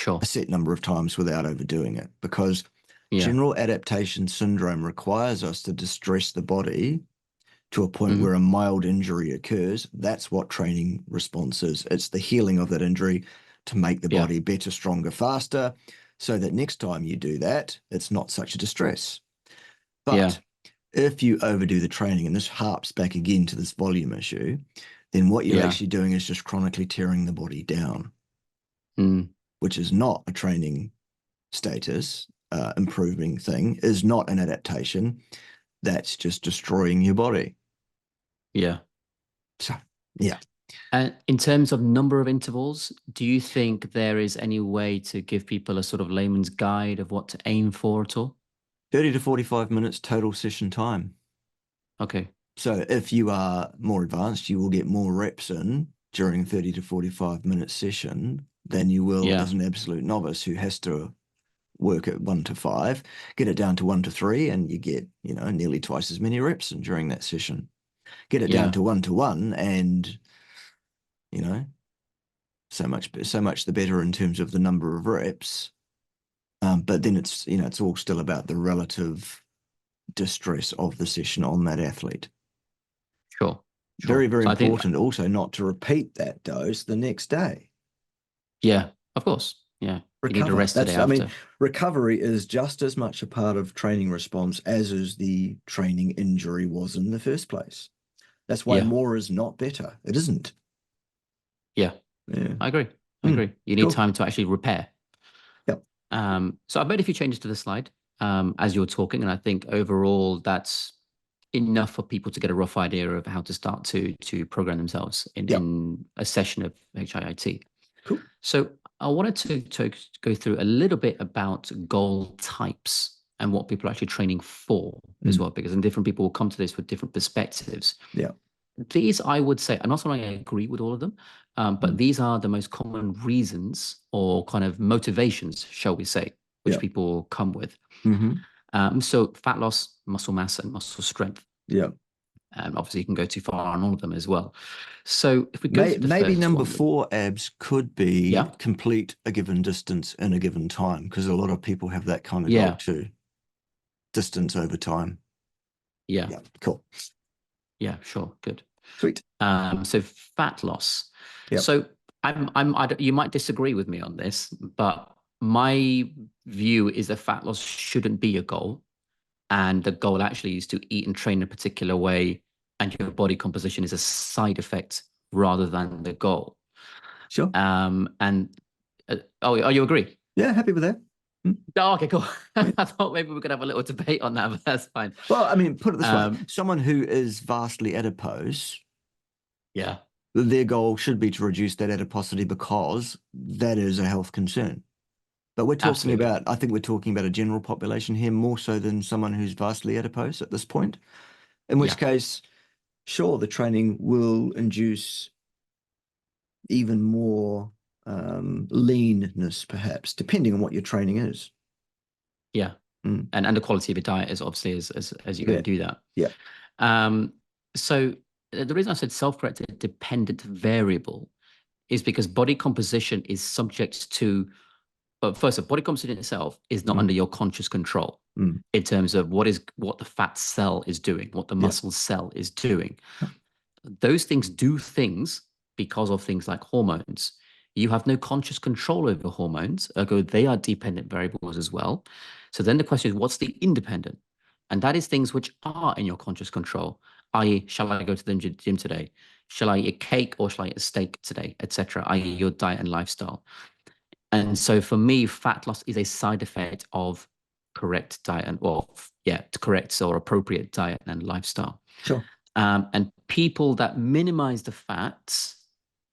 a set number of times without overdoing it, because general adaptation syndrome requires us to distress the body to a point where a mild injury occurs. That's what training response is. It's the healing of that injury to make the body better, stronger, faster, so that next time you do that, it's not such a distress. But if you overdo the training, and this harps back again to this volume issue, then what you're actually doing is just chronically tearing the body down, which is not a training status, improving thing, is not an adaptation. That's just destroying your body. Yeah. So, yeah. And in terms of number of intervals, do you think there is any way to give people a sort of layman's guide of what to aim for at all? 30 to 45 minutes total session time. Okay. So if you are more advanced, you will get more reps in during 30 to 45 minute session than you will as an absolute novice who has to work at 1:5, get it down to 1:3, and you get, nearly twice as many reps in during that session. Get it down to 1:1, and, so much the better in terms of the number of reps. But then it's all still about the relative distress of the session on that athlete. Sure. Very, very important also not to repeat that dose the next day. Yeah, of course. Yeah. Recover. You need to rest the day after. Recovery is just as much a part of training response as is the training injury was in the first place. That's why more is not better. It isn't. Yeah. I agree. You need time to actually repair. Yep. So I've made a few changes to the slide as you're talking, and I think overall that's enough for people to get a rough idea of how to start to program themselves Yep. in a session of HIIT. Cool. So I wanted to go through a little bit about goal types and what people are actually training for as well, because different people will come to this with different perspectives. Yeah. These, I would say, I'm not saying I agree with all of them, but these are the most common reasons or kind of motivations, shall we say, which people come with. So fat loss, muscle mass, and muscle strength. Yeah. Obviously, you can go too far on all of them as well. So if we go to the maybe first number one, 4, abs, could be complete a given distance in a given time, because a lot of people have that kind of goal too. Distance over time. Yeah. Cool. Yeah, sure. Good. Sweet. So fat loss. Yep. So you might disagree with me on this, but my view is that fat loss shouldn't be a goal. And the goal actually is to eat and train in a particular way, and your body composition is a side effect rather than the goal. Sure. And oh, you agree? Yeah, happy with that. Oh, okay, cool. I thought maybe we could have a little debate on that, but that's fine. Well, I mean, put it this way: someone who is vastly adipose, their goal should be to reduce that adiposity because that is a health concern. But we're talking about, I think we're talking about a general population here more so than someone who's vastly adipose at this point. In which case, sure, the training will induce even more leanness, perhaps, depending on what your training is. Yeah. And the quality of your diet is obviously as you go do that. Yeah. So the reason I said self-corrected dependent variable is because body composition is subject to, but first, body composition itself is not under your conscious control in terms of what the fat cell is doing, what the muscle cell is doing. Those things do things because of things like hormones. You have no conscious control over hormones, ergo they are dependent variables as well. So then the question is, what's the independent? And that is things which are in your conscious control, i.e., shall I go to the gym today? Shall I eat a cake or shall I eat a steak today, etc., i.e., your diet and lifestyle. And so for me, fat loss is a side effect of correct diet and, correct or appropriate diet and lifestyle. Sure. And people that minimize the fats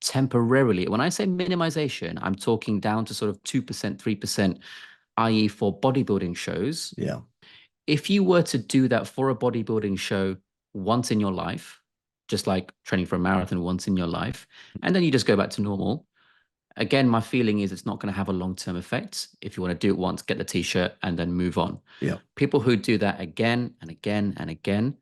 temporarily, when I say minimization, I'm talking down to sort of 2%, 3%, i.e. for bodybuilding shows. Yeah. If you were to do that for a bodybuilding show once in your life, just like training for a marathon once in your life, and then you just go back to normal, again, my feeling is it's not going to have a long-term effect. If you want to do it once, get the t-shirt and then move on. Yeah. People who do that again and again and again,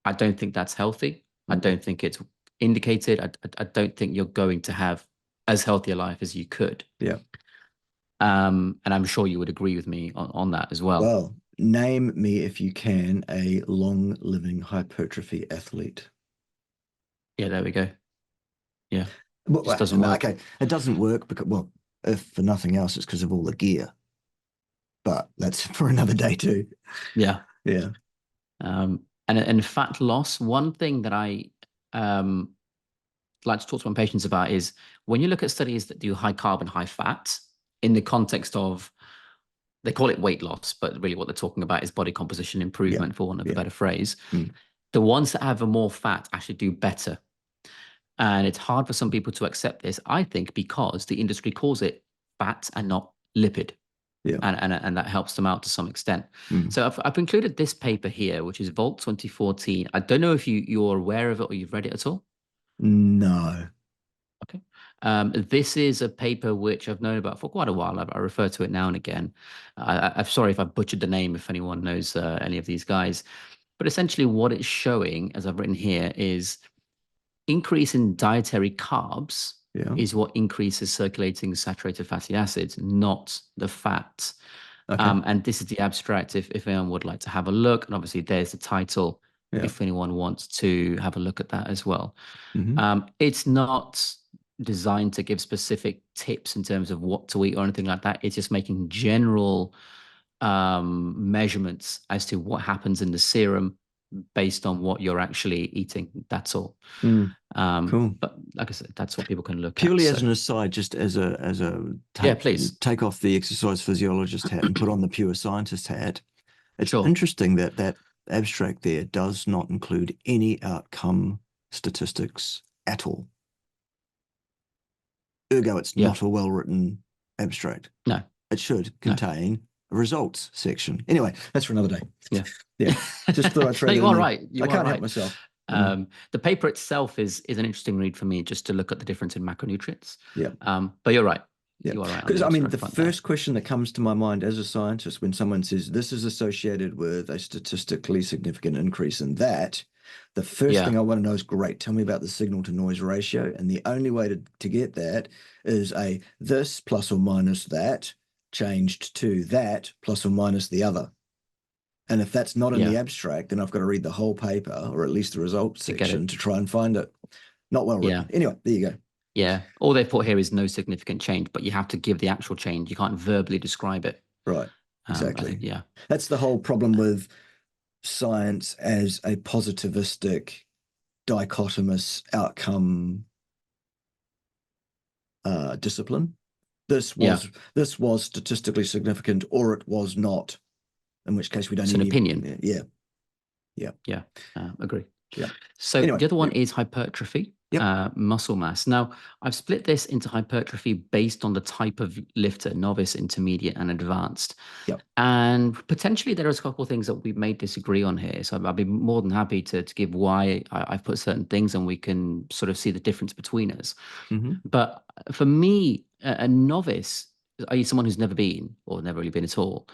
I don't think that's healthy. I don't think it's indicated. I don't think you're going to have as healthy a life as you could. Yeah. And I'm sure you would agree with me on that as well. Well, name me, if you can, a long-living hypertrophy athlete. Yeah, there we go. Yeah. Well, just doesn't work. Okay, it doesn't work because, well, if for nothing else, it's because of all the gear. But that's for another day too. Yeah. Yeah. And fat loss, one thing that I like to talk to my patients about is when you look at studies that do high carb and high fat in the context of, they call it weight loss, but really what they're talking about is body composition improvement, for want of a better phrase. The ones that have more fat actually do better. And it's hard for some people to accept this, I think, because the industry calls it fat and not lipid. Yeah. And that helps them out to some extent. So I've included this paper here, which is Volt 2014. I don't know if you're aware of it or you've read it at all. No. Okay. This is a paper which I've known about for quite a while. I refer to it now and again. I'm sorry if I butchered the name, if anyone knows any of these guys. But essentially what it's showing, as I've written here, is increase in dietary carbs is what increases circulating saturated fatty acids, not the fat. Okay. And this is the abstract if anyone would like to have a look. And obviously there's the title if anyone wants to have a look at that as well. It's not designed to give specific tips in terms of what to eat or anything like that. It's just making general measurements as to what happens in the serum based on what you're actually eating. That's all. Cool. But like I said, that's what people can look Purely at. as an aside, just as a Yeah, please. take off the exercise physiologist hat and put on the pure scientist hat. It's Sure. interesting that that abstract there does not include any outcome statistics at all. Ergo, it's Yeah. not a well-written abstract. No. It should contain a results section. Anyway, that's for another day. Yeah. Yeah. Just thought I'd throw No, that you in are there. right. You I are can't right. help myself. The paper itself is an interesting read for me, just to look at the difference in macronutrients. Yeah. But you're right. Yeah. You are right. Because I mean, the front first question that comes to my mind as a scientist when someone says this is associated with a statistically significant increase in that, the first thing I want to know is, great, tell me about the signal to noise ratio. And the only way to get that is a this plus or minus that changed to that plus or minus the other. And if that's not in the abstract, then I've got to read the whole paper, or at least the results section, to try and find it. Not well written. Anyway, there you go. Yeah. All they've put here is no significant change, but you have to give the actual change. You can't verbally describe it. Right. Exactly. I think, yeah. That's the whole problem with science as a positivistic, dichotomous outcome discipline. This was statistically significant, or it was not. In which case, we don't need an opinion. Yeah. Agree. Yeah. So anyway, the other one is hypertrophy. Muscle mass. Now, I've split this into hypertrophy based on the type of lifter: novice, intermediate, and advanced. And potentially there are a couple of things that we may disagree on here. So I'll be more than happy to give why I've put certain things, and we can sort of see the difference between us. But for me, a novice, i.e. someone who's never been or never really been at all,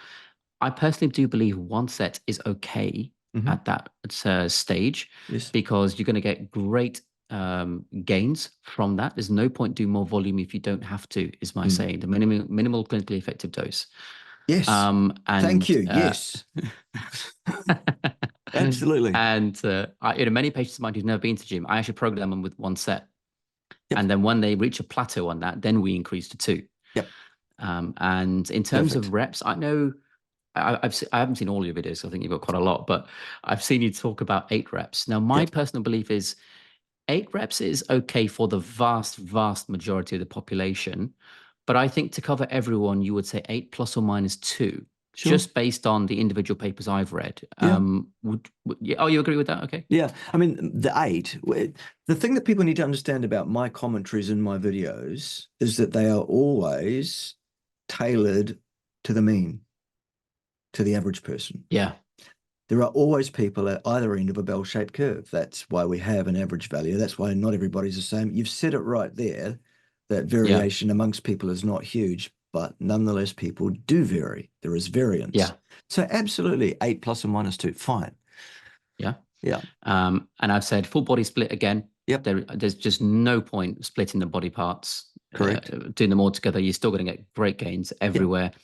I personally do believe one set is okay at that stage, because you're going to get great gains from that. There's no point doing more volume if you don't have to, is my saying. The minimal clinically effective dose. Yes. And thank you. Yes. Absolutely. And many patients of mine who've never been to gym, I actually program them with one set. And then when they reach a plateau on that, then we increase to 2. And in terms of reps, I know I haven't seen all your videos. So I think you've got quite a lot, but I've seen you talk about 8 reps. Now, my personal belief is 8 reps is okay for the vast majority of the population. But I think to cover everyone, you would say 8 plus or minus 2, just based on the individual papers I've read. You agree with that? Okay. Yeah. I mean, the 8, the thing that people need to understand about my commentaries in my videos is that they are always tailored to the mean, to the average person. Yeah. There are always people at either end of a bell-shaped curve. That's why we have an average value. That's why not everybody's the same. You've said it right there, that variation amongst people is not huge, but nonetheless, people do vary. There is variance. Yeah. So absolutely, 8 plus or minus 2, fine. Yeah. Yeah. And I've said full body split again. Yep. There's just no point splitting the body parts. Correct. Doing them all together, you're still going to get great gains everywhere. Yep.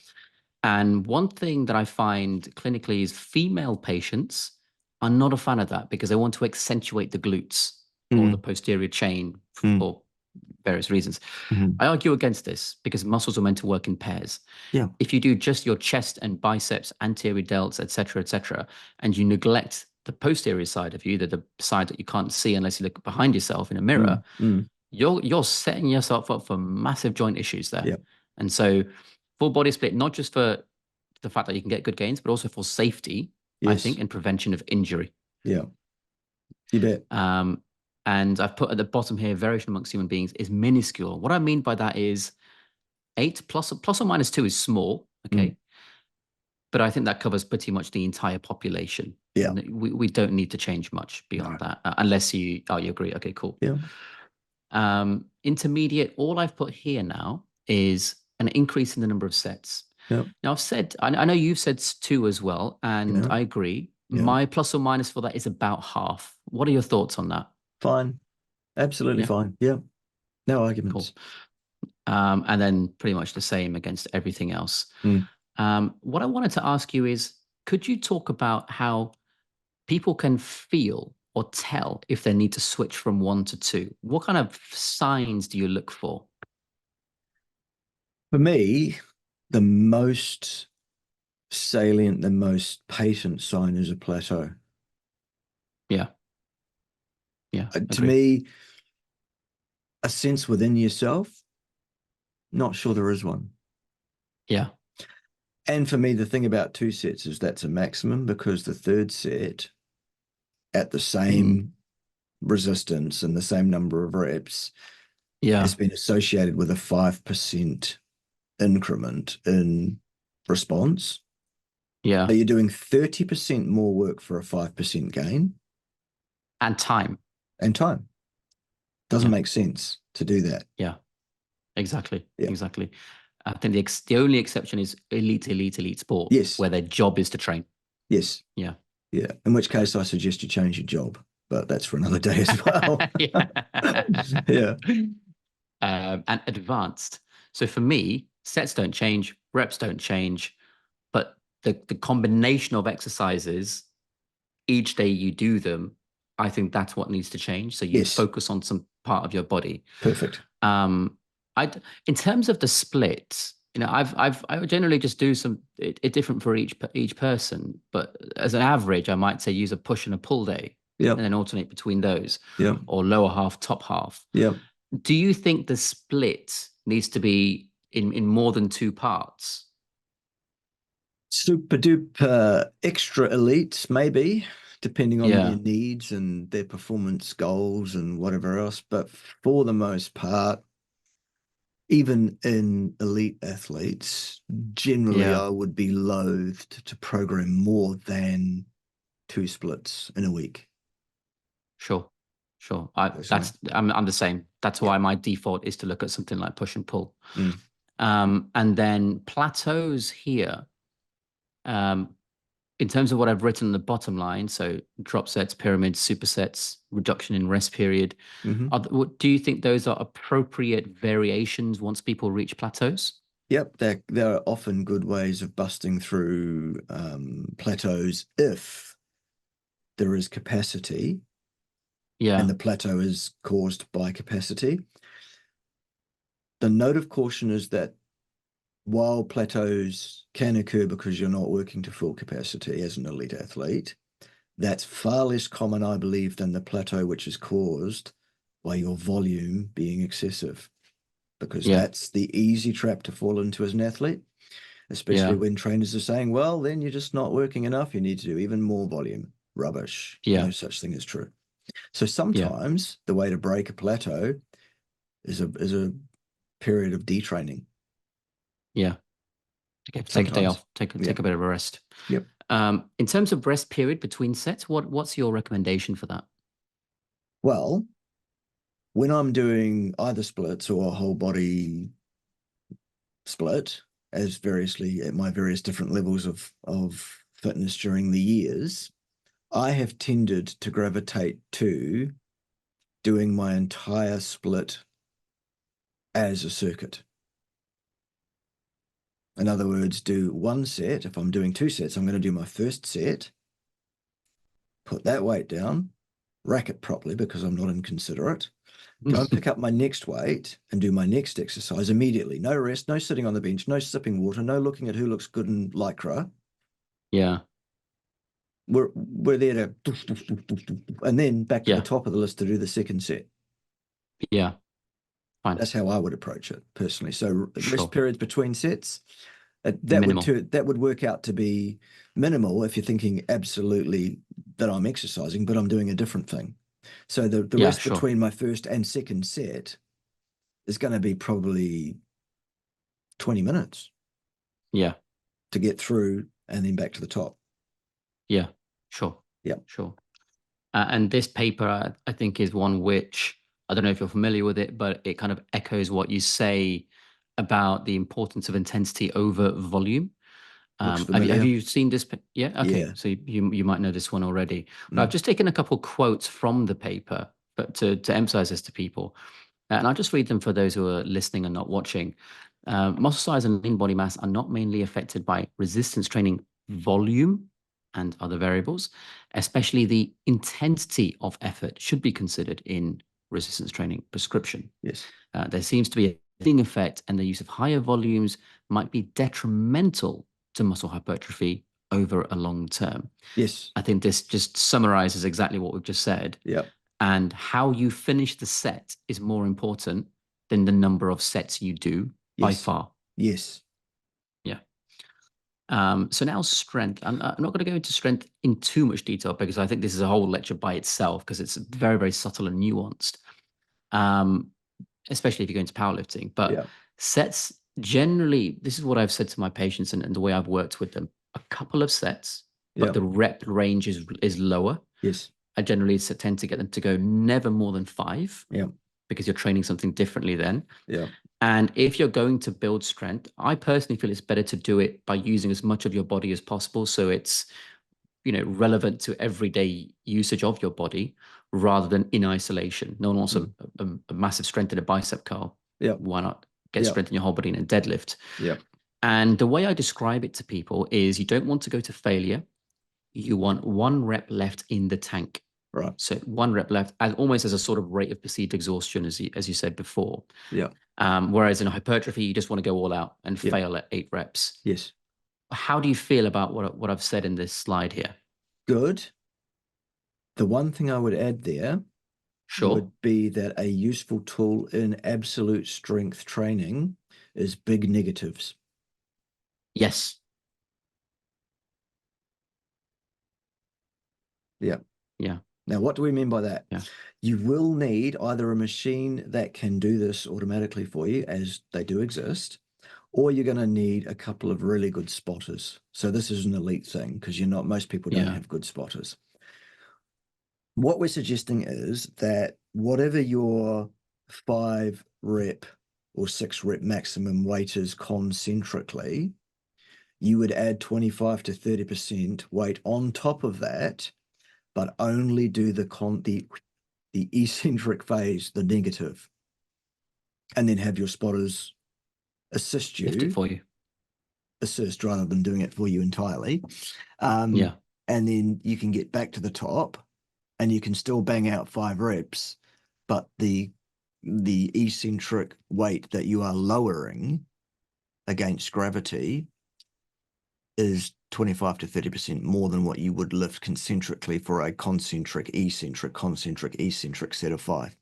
And one thing that I find clinically is female patients are not a fan of that, because they want to accentuate the glutes or the posterior chain for various reasons. I argue against this, because muscles are meant to work in pairs. Yeah. If you do just your chest and biceps, anterior delts, etc., and you neglect the posterior side of you, the side that you can't see unless you look behind yourself in a mirror, you're setting yourself up for massive joint issues there. Yeah. And so full body split, not just for the fact that you can get good gains, but also for safety, I think, and prevention of injury. Yeah. You bet. And I've put at the bottom here, variation amongst human beings is minuscule. What I mean by that is 8 plus or minus 2 is small, okay? But I think that covers pretty much the entire population. Yeah. We don't need to change much beyond that, unless you agree. Okay, cool. Yeah. Intermediate, all I've put here now is an increase in the number of sets. Yep. Now, I've said, I know you've said 2 as well, and I agree. My plus or minus for that is about half. What are your thoughts on that? Fine. Absolutely fine. Yeah. No arguments. Cool. And then pretty much the same against everything else. What I wanted to ask you is, could you talk about how people can feel or tell if they need to switch from 1 to 2? What kind of signs do you look for? For me, the most salient, the most patent sign is a plateau. Yeah. Yeah. To Agreed. me, a sense within yourself, not sure there is one. Yeah. And for me, the thing about 2 sets is that's a maximum, because the third set at the Mm. same resistance and the same number of reps Yeah. has been associated with a 5% increment in response. Yeah. So you're doing 30% more work for a 5% gain And time. and time. Doesn't Yeah. make sense to do that. Yeah. Exactly. Yeah. Exactly. I think the only exception is elite sport, Yes. where their job is to train. Yes. Yeah. Yeah. In which case, I suggest you change your job, but that's for another day as well. Yeah. Yeah. And advanced. So for me, sets don't change, reps don't change, but the combination of exercises each day you do them, I think that's what needs to change. So you Yes. focus on some part of your body. Perfect. I in terms of the split, I would generally just do it different for each person, but as an average, I might say use a push and a pull day, Yep. and then alternate between those, Yep. or lower half, top half. Yep. Do you think the split needs to be in more than two parts? Super duper extra elites, maybe, depending on their Yeah, needs and their performance goals and whatever else. But for the most part, even in elite athletes, generally yeah, I would be loathed to program more than 2 splits in a week, sure, sure. personally. I'm the same. That's Yeah. why my default is to look at something like push and pull. Mm. And then plateaus here. Um, in terms of what I've written on the bottom line, so drop sets, pyramids, supersets, reduction in rest period, Hmm. do you think those are appropriate variations once people reach plateaus? Yep, there are often good ways of busting through plateaus if there is capacity and Yeah, the plateau is caused by capacity. The note of caution is that while plateaus can occur because you're not working to full capacity as an elite athlete, that's far less common, I believe, than the plateau which is caused by your volume being excessive, because yeah, that's the easy trap to fall into as an athlete, especially yeah, when trainers are saying, well, then you're just not working enough. You need to do even more volume. Rubbish. yeah, No such thing as true. So yeah, sometimes the way to break a plateau is a period of detraining. yeah. Okay, take a day Sometimes. off, take Yeah. a bit of a rest. Yep. In terms of rest period between sets, what's your recommendation for that? Well, when I'm doing either splits or a whole body split, as variously at my various different levels of fitness during the years, I have tended to gravitate to doing my entire split as a circuit. In other words, do 1 set. If I'm doing 2 sets, I'm going to do my first set, put that weight down, rack it properly because I'm not inconsiderate, go and pick up my next weight and do my next exercise immediately. No rest, no sitting on the bench, no sipping water, no looking at who looks good in lycra. Yeah, We're there to and then back to the yeah, top of the list to do the second set. yeah. Fine, That's how I would approach it personally. So rest sure. periods between sets, Minimal. that would work out to be minimal if you're thinking absolutely that I'm exercising, but I'm doing a different thing. So the Yeah, rest sure. between my first and second set is going to be probably 20 minutes Yeah, to get through and then back to the top. yeah, sure, Yeah. sure. And this paper, I think, is one which I don't know if you're familiar with it, but it kind of echoes what you say about the importance of intensity over volume. Looks Have familiar. you seen this? Yeah, okay. Yeah. So you might know this one already. But I've Mm. just taken a couple quotes from the paper, but to emphasize this to people, and I'll just read them for those who are listening and not watching. Muscle size and lean body mass are not mainly affected by resistance training volume and other variables, especially the intensity of effort should be considered in resistance training prescription. Yes. There seems to be a limiting effect, and the use of higher volumes might be detrimental to muscle hypertrophy over a long term. Yes. I think this just summarizes exactly what we've just said. Yep. And how you finish the set is more important than the number of sets you do by Yes. far. Yes. Yeah. So now strength. I'm not going to go into strength in too much detail because I think this is a whole lecture by itself because it's very, very subtle and nuanced, especially if you go into powerlifting. But Yeah. sets generally, this is what I've said to my patients and the way I've worked with them. A couple of sets, but Yeah. the rep range is lower. Yes. I generally tend to get them to go never more than 5. Yeah. Because you're training something differently then. Yeah. And if you're going to build strength, I personally feel it's better to do it by using as much of your body as possible. So it's, relevant to everyday usage of your body rather than in isolation. No one wants a massive strength in a bicep curl. Yeah. Why not get strength in your whole body in a deadlift? Yeah. And the way I describe it to people is you don't want to go to failure. You want 1 rep left in the tank. Right. So 1 rep left, almost as a sort of rate of perceived exhaustion, as you said before. Yeah. Whereas in hypertrophy, you just want to go all out and fail at 8 reps. Yes. How do you feel about what I've said in this slide here? Good. The one thing I would add there would be that a useful tool in absolute strength training is big negatives. Yes. Yeah. Yeah. Now, what do we mean by that? Yeah. You will need either a machine that can do this automatically for you, as they do exist, or you're going to need a couple of really good spotters. So this is an elite thing because most people don't have good spotters. What we're suggesting is that whatever your 5 rep or 6 rep maximum weight is concentrically, you would add 25 to 30% weight on top of that, but only do the eccentric phase, the negative, and then have your spotters assist you. Lift it for you. Assist rather than doing it for you entirely. Yeah. And then you can get back to the top and you can still bang out 5 reps, but the eccentric weight that you are lowering against gravity is 25 to 30% more than what you would lift concentrically for a concentric, eccentric set of 5.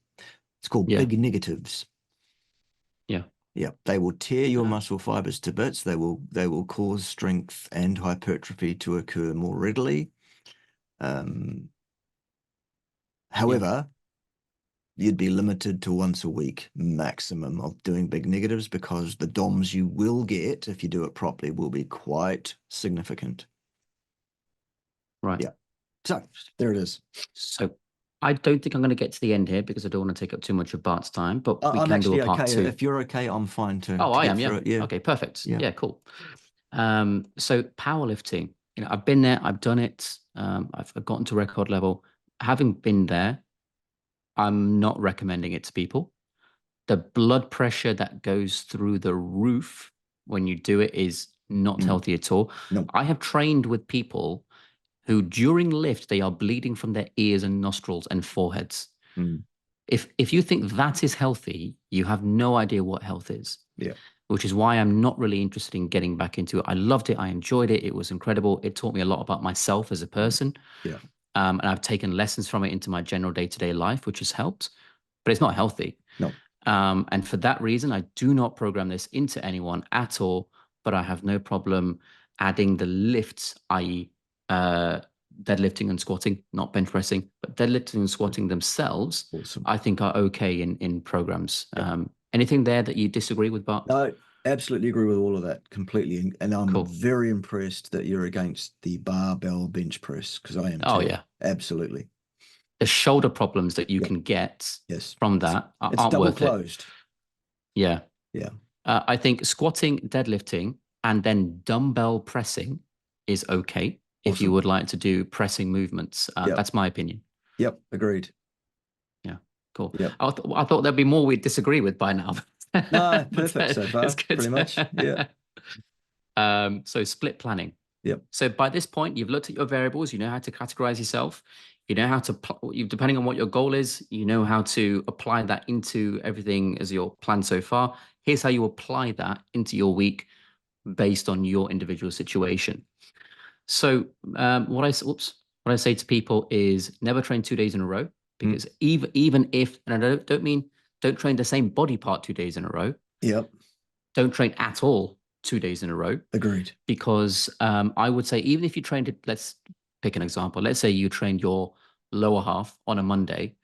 It's called big negatives. Yeah. Yeah. They will tear your muscle fibers to bits. They will cause strength and hypertrophy to occur more readily. However, you'd be limited to once a week maximum of doing big negatives because the DOMs you will get if you do it properly will be quite significant. Right. Yeah. So there it is. So I don't think I'm going to get to the end here because I don't want to take up too much of Bart's time, but we can do a part 2. If you're okay, I'm fine to. Oh, I am. Yeah. Yeah. Okay. Perfect. Yeah. Cool. So powerlifting, I've been there, I've done it. I've gotten to record level. Having been there, I'm not recommending it to people. The blood pressure that goes through the roof when you do it is not healthy at all. No. I have trained with people who during lift, they are bleeding from their ears and nostrils and foreheads. If you think that is healthy, you have no idea what health is. Yeah. Which is why I'm not really interested in getting back into it. I loved it. I enjoyed it. It was incredible. It taught me a lot about myself as a person. Yeah. And I've taken lessons from it into my general day-to-day life, which has helped, but it's not healthy. No. And for that reason, I do not program this into anyone at all, but I have no problem adding the lifts, i.e. Deadlifting and squatting, not bench pressing, but deadlifting and squatting themselves, I think are okay in programs. Anything there that you disagree with, Bart? No, absolutely agree with all of that completely. And I'm very impressed that you're against the barbell bench press because I am too. Oh, yeah. Absolutely. The shoulder problems that you can get from that aren't worth it. Closed. Yeah. Yeah. I think squatting, deadlifting, and then dumbbell pressing is okay if you would like to do pressing movements. That's my opinion. Yep. Agreed. Yeah. Cool. Yep. I thought there'd be more we'd disagree with by now. No, perfect so far. Pretty much. Yeah. So split planning. Yep. So by this point, you've looked at your variables. You know how to categorize yourself. You know how to, depending on what your goal is, you know how to apply that into everything as your plan so far. Here's how you apply that into your week based on your individual situation. So what I say to people is never train 2 days in a row, Mm. because even if, and I don't mean don't train the same body part 2 days in a row. Yep. Don't train at all 2 days in a row, Agreed. because I would say even if you trained it, let's pick an example. Let's say you trained your lower half on a Monday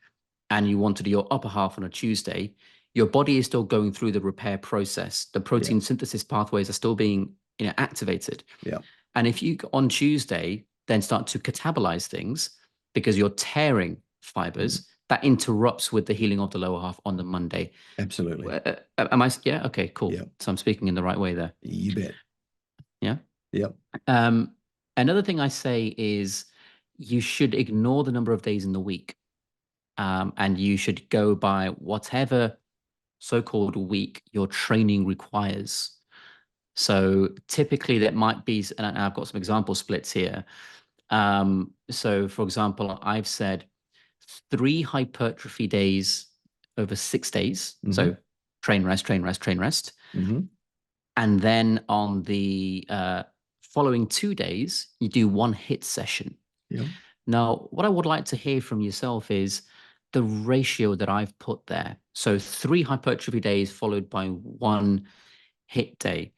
and you want to do your upper half on a Tuesday. Your body is still going through the repair process. The Yeah. protein synthesis pathways are still being, activated. Yeah. And if you on Tuesday then start to catabolize things because you're tearing fibers, that interrupts with the healing of the lower half on the Monday. Absolutely. Am I? Yeah. Okay. Cool. Yeah. So I'm speaking in the right way there. You bet. Yeah. Yep. Um, Another thing I say is you should ignore the number of days in the week, and you should go by whatever so-called week your training requires. So typically that might be, and I've got some example splits here. So for example, I've said 3 hypertrophy days over 6 days. So train, rest, train, rest, train, rest. And then on the following 2 days, you do one HIIT session. Yeah. Now, what I would like to hear from yourself is the ratio that I've put there. So 3 hypertrophy days followed by one HIIT day.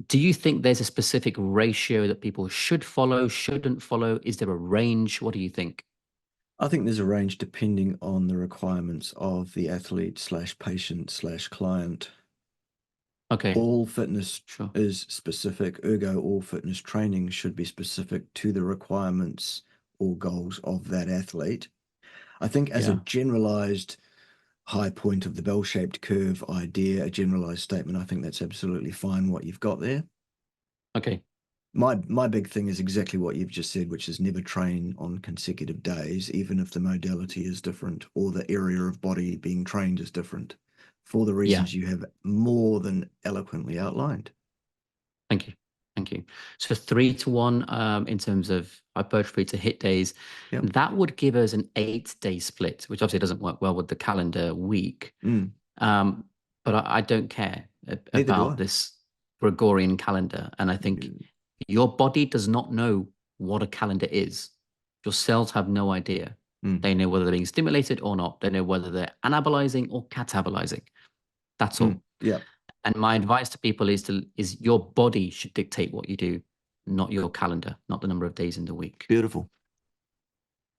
Do you think there's a specific ratio that people should follow, shouldn't follow? Is there a range? What do you think? I think there's a range depending on the requirements of the athlete slash patient slash client. Okay, All fitness sure. is specific, ergo all fitness training should be specific to the requirements or goals of that athlete. I think as a Yeah. generalized high point of the bell-shaped curve idea, a generalized statement, I think that's absolutely fine what you've got there. Okay. My big thing is exactly what you've just said, which is never train on consecutive days, even if the modality is different or the area of body being trained is different, for the Yeah. reasons you have more than eloquently outlined. Thank you. Thank you. So 3-1 in terms of hypertrophy to HIIT days, Yep. that would give us an 8-day split, which obviously doesn't work well with the calendar week. But I don't care Neither do I. about this Gregorian calendar. And I think your body does not know what a calendar is. Your cells have no idea. They know whether they're being stimulated or not. They know whether they're anabolizing or catabolizing. That's all. Yeah. And my advice to people is your body should dictate what you do, not your calendar, not the number of days in the week. Beautiful.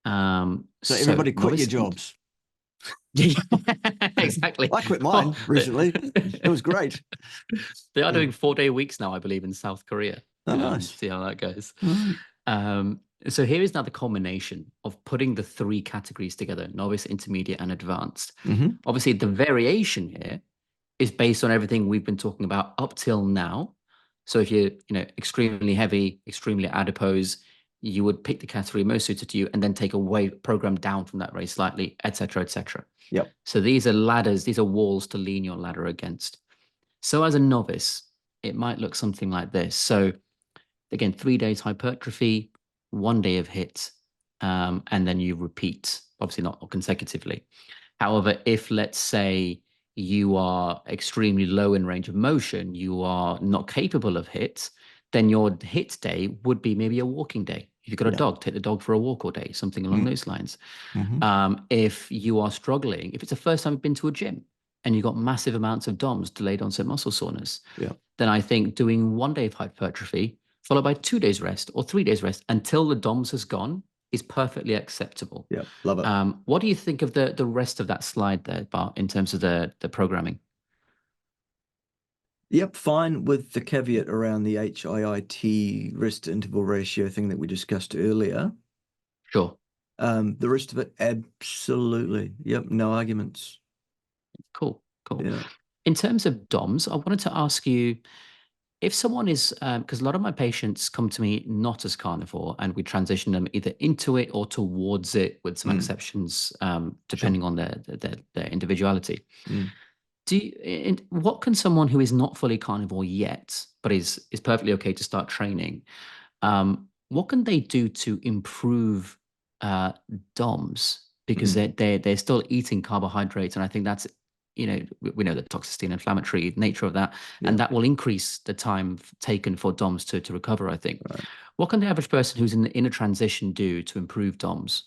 So everybody quit your jobs. Yeah, exactly. I quit mine recently. It was great. They are doing 4-day weeks now, I believe, in South Korea. Oh, nice. See how that goes. So here is now the culmination of putting the 3 categories together: novice, intermediate, and advanced. Obviously, the variation here is based on everything we've been talking about up till now. So if you're, extremely heavy, extremely adipose, you would pick the category most suited to you and then take a program down from that very slightly, et cetera, et cetera. Yep. So these are ladders, these are walls to lean your ladder against. So as a novice, it might look something like this. So again, 3 days hypertrophy, 1 day of HIIT, and then you repeat, obviously not consecutively. However, if let's say you are extremely low in range of motion, you are not capable of HIIT, then your HIIT day would be maybe a walking day. If you've got a dog, take the dog for a walk all day, something along those lines. If you are struggling, if it's the first time you've been to a gym and you've got massive amounts of DOMS, delayed onset muscle soreness, then I think doing 1 day of hypertrophy followed by 2 days rest or 3 days rest until the DOMS has gone is perfectly acceptable. Yeah, love it. What do you think of the rest of that slide there, Bart, in terms of the programming? Yep, fine with the caveat around the HIIT rest interval ratio thing that we discussed earlier. Sure. The rest of it, absolutely. Yep, no arguments. Cool. Yeah. In terms of DOMS, I wanted to ask you, if someone is, because a lot of my patients come to me not as carnivore, and we transition them either into it or towards it, with some exceptions, depending on their individuality. What can someone who is not fully carnivore yet, but is perfectly okay to start training, what can they do to improve DOMS? Because they're still eating carbohydrates, and I think that's we know the toxicity and inflammatory nature of that, Yeah. and that will increase the time taken for DOMS to recover, I think. Right. What can the average person who's in a transition do to improve DOMS?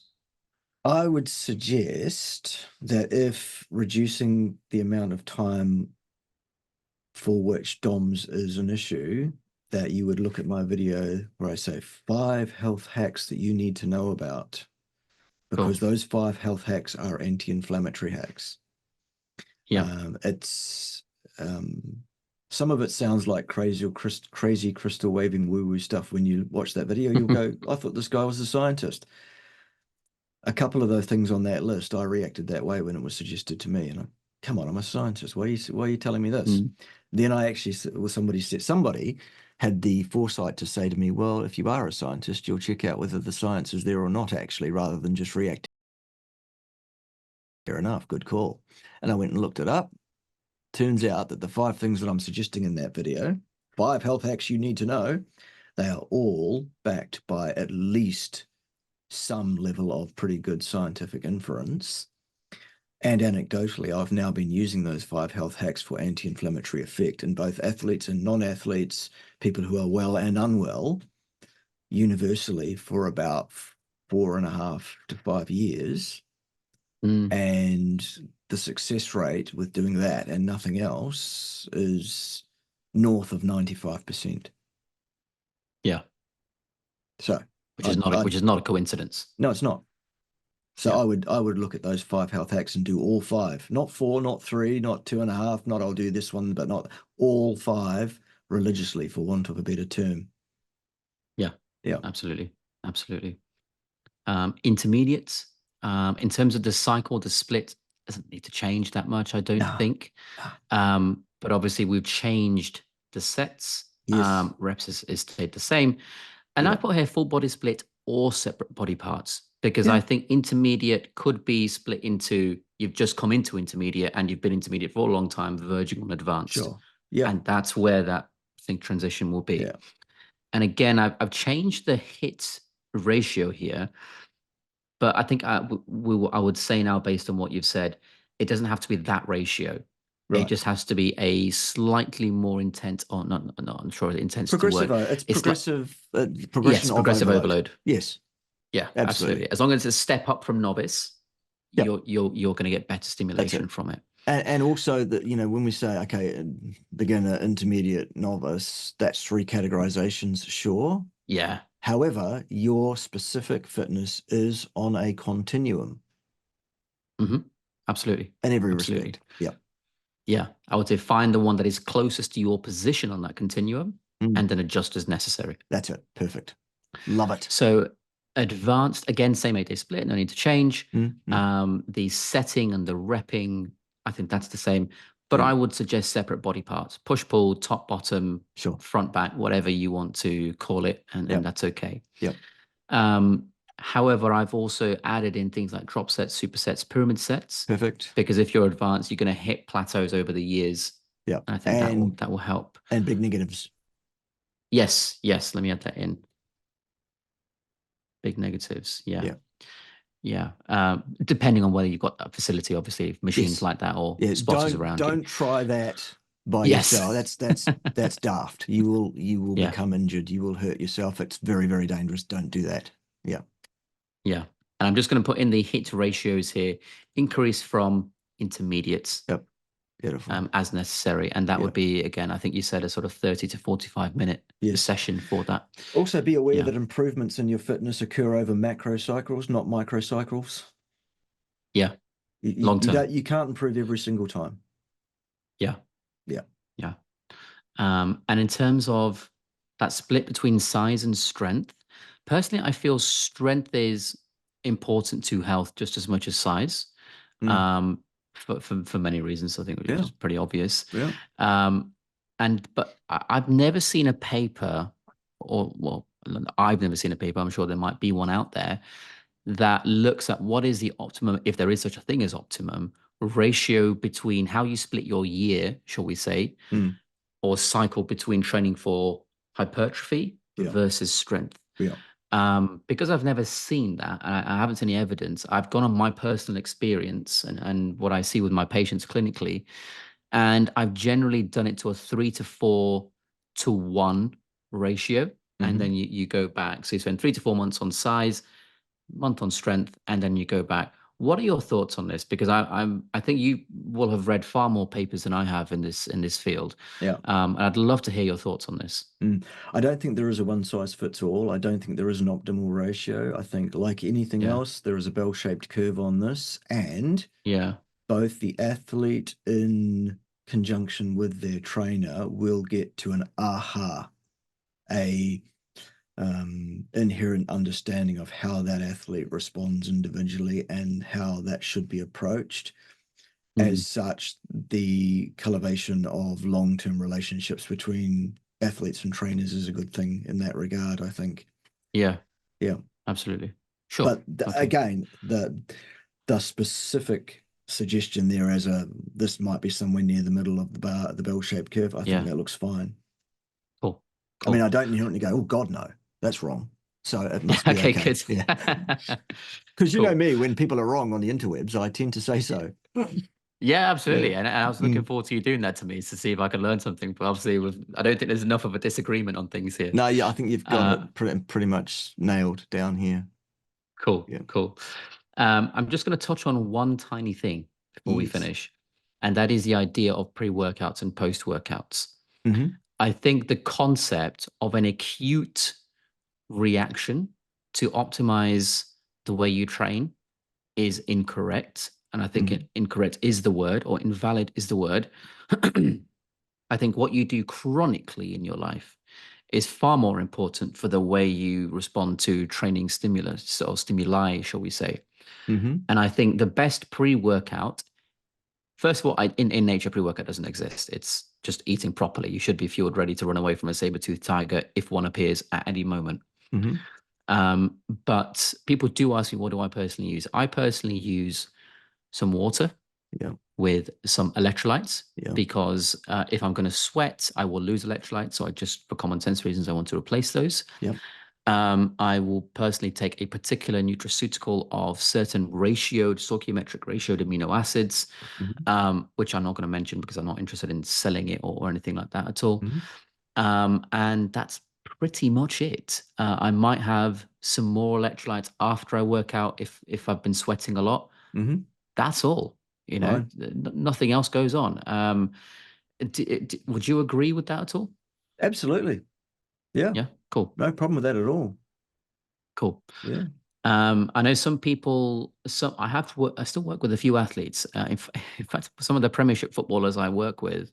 I would suggest that if reducing the amount of time for which DOMS is an issue, that you would look at my video where I say 5 health hacks that you need to know about, because Cool. those 5 health hacks are anti-inflammatory hacks. Yeah. It's some of it sounds like crazy crystal waving woo-woo stuff. When you watch that video, you'll go, I thought this guy was a scientist. A couple of those things on that list, I reacted that way when it was suggested to me, and come on, I'm a scientist. Why are you telling me this? Then I actually, well, somebody had the foresight to say to me, well, if you are a scientist, you'll check out whether the science is there or not, actually, rather than just react. Fair enough, good call. And I went and looked it up. Turns out that the 5 things that I'm suggesting in that video, 5 health hacks you need to know, they are all backed by at least some level of pretty good scientific inference. And anecdotally, I've now been using those 5 health hacks for anti-inflammatory effect in both athletes and non-athletes, people who are well and unwell, universally for about 4.5 to 5 years. And the success rate with doing that and nothing else is north of 95%. Yeah. So which is not a coincidence. No, it's not. So yeah. I would look at those 5 health hacks and do all 5, not 4, not 3, not 2.5, not I'll do this one, but not all 5 religiously, for want of a better term. Yeah. Yeah. Absolutely. Intermediates, in terms of the cycle, the split doesn't need to change that much, I don't think. But obviously we've changed the sets. Yes. Reps is stayed the same. And I put here full body split or separate body parts, because I think intermediate could be split into, you've just come into intermediate and you've been intermediate for a long time, verging on advanced. Sure. Yeah. And that's where that transition will be. Yeah. And again, I've changed the hit ratio here, but I think I would say now, based on what you've said, it doesn't have to be that ratio. Right. It just has to be a slightly more intense, or not, I'm sure intense is the word. It's progressive, progression yes, progressive overload. Yes. Yeah, absolutely. As long as it's a step up from novice, you're going to get better stimulation from it. And also that, when we say, okay, beginner, intermediate, novice, that's 3 categorizations, sure. Yeah. However, your specific fitness is on a continuum. Absolutely. In every respect. Yeah. Yeah. I would say find the one that is closest to your position on that continuum and then adjust as necessary. That's it. Perfect. Love it. So advanced, again, same 8-day split, no need to change. The setting and the repping, I think that's the same. But I would suggest separate body parts: push, pull, top, bottom, front, back, whatever you want to call it, and that's okay. However, I've also added in things like drop sets, supersets, pyramid sets. Perfect. Because if you're advanced, you're going to hit plateaus over the years. Yeah. I think that will help. And big negatives. Yes. Let me add that in. Big negatives. Yeah. Depending on whether you've got a facility, obviously, machines like that or spotters around. Don't try that by yourself. That's daft. You will become injured. You will hurt yourself. It's very, very dangerous. Don't do that. Yeah. And I'm just going to put in the hit ratios here. Increase from intermediates. Yep. Beautiful. As necessary. And that would be, again, I think you said a sort of 30 to 45 minute session for that. Also be aware that improvements in your fitness occur over macro cycles, not micro cycles. Yeah. Long term. You can't improve every single time. Yeah. And in terms of that split between size and strength, personally, I feel strength is important to health just as much as size. For many reasons, I think, which is pretty obvious. But I've never seen a paper, I've never seen a paper, I'm sure there might be one out there, that looks at what is the optimum, if there is such a thing as optimum, ratio between how you split your year, shall we say, or cycle between training for hypertrophy versus strength. Because I've never seen that, I haven't seen any evidence. I've gone on my personal experience and what I see with my patients clinically, and I've generally done it to a 3 to 4 to 1 ratio, and then you go back. So you spend 3 to 4 months on size, month on strength, and then you go back. What are your thoughts on this? Because I think you will have read far more papers than I have in this field. Yeah. And I'd love to hear your thoughts on this. I don't think there is a one size fits all. I don't think there is an optimal ratio. I think, like anything Yeah. else, there is a bell-shaped curve on this, and Yeah. both the athlete in conjunction with their trainer will get to an aha, a inherent understanding of how that athlete responds individually and how that should be approached. Mm. As such, the cultivation of long-term relationships between athletes and trainers is a good thing in that regard, I think. Yeah. Yeah. Absolutely. Sure. But Okay. again, the specific suggestion there as this might be somewhere near the middle of the bell-shaped curve, I think Yeah. that looks fine. Cool. I mean, Cool. I don't inherently go, oh God, no, that's wrong. So it must be Okay, okay. good. Yeah. Because you know Cool. me, when people are wrong on the interwebs, I tend to say so. Yeah, Yeah. absolutely. And I was looking Mm. forward to you doing that to me to see if I could learn something. But obviously, I don't think there's enough of a disagreement on things here. No, yeah, I think you've got Uh, it pretty much nailed down here. cool. Yeah. Cool. I'm just going to touch on one tiny thing before we Yes. finish, and that is the idea of pre-workouts and post-workouts. Hmm. I think the concept of an acute reaction to optimize the way you train is incorrect. And I think Hmm. incorrect is the word, or invalid is the word. I think what you do chronically in your life is far more important for the way you respond to training stimulus or stimuli, shall we say. Hmm. And I think the best pre-workout, first of all, in nature, pre-workout doesn't exist. It's just eating properly. You should be fueled, ready to run away from a saber-toothed tiger if one appears at any moment. Hmm. But people do ask me, what do I personally use? I personally use some water Yeah. with some electrolytes Yeah. because if I'm going to sweat, I will lose electrolytes. So I just, for common sense reasons, I want to replace those. Yeah. I will personally take a particular nutraceutical of certain ratioed, stoichiometric ratioed amino acids, Hmm. which I'm not going to mention because I'm not interested in selling it or anything like that at all. Hmm. And that's pretty much it. I might have some more electrolytes after I work out if I've been sweating a lot. Hmm. That's all. Right. Nothing else goes on. Would you agree with that at all? Absolutely. Yeah. Yeah, cool, No problem with that at all. cool. Yeah. I know some people. I still work with a few athletes. In fact, some of the Premiership footballers I work with,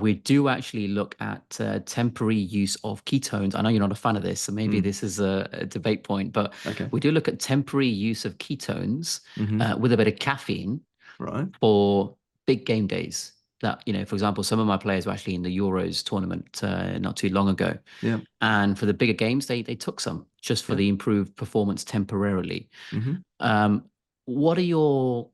we do actually look at temporary use of ketones. I know you're not a fan of this, so maybe Mm. this is a debate point, but Okay. we do look at temporary use of ketones Hmm. with a bit of caffeine Right. for big game days. That, for example, some of my players were actually in the Euros tournament not too long ago. Yeah. And for the bigger games, they took some just for Yeah. the improved performance temporarily. Hmm. Um, what are your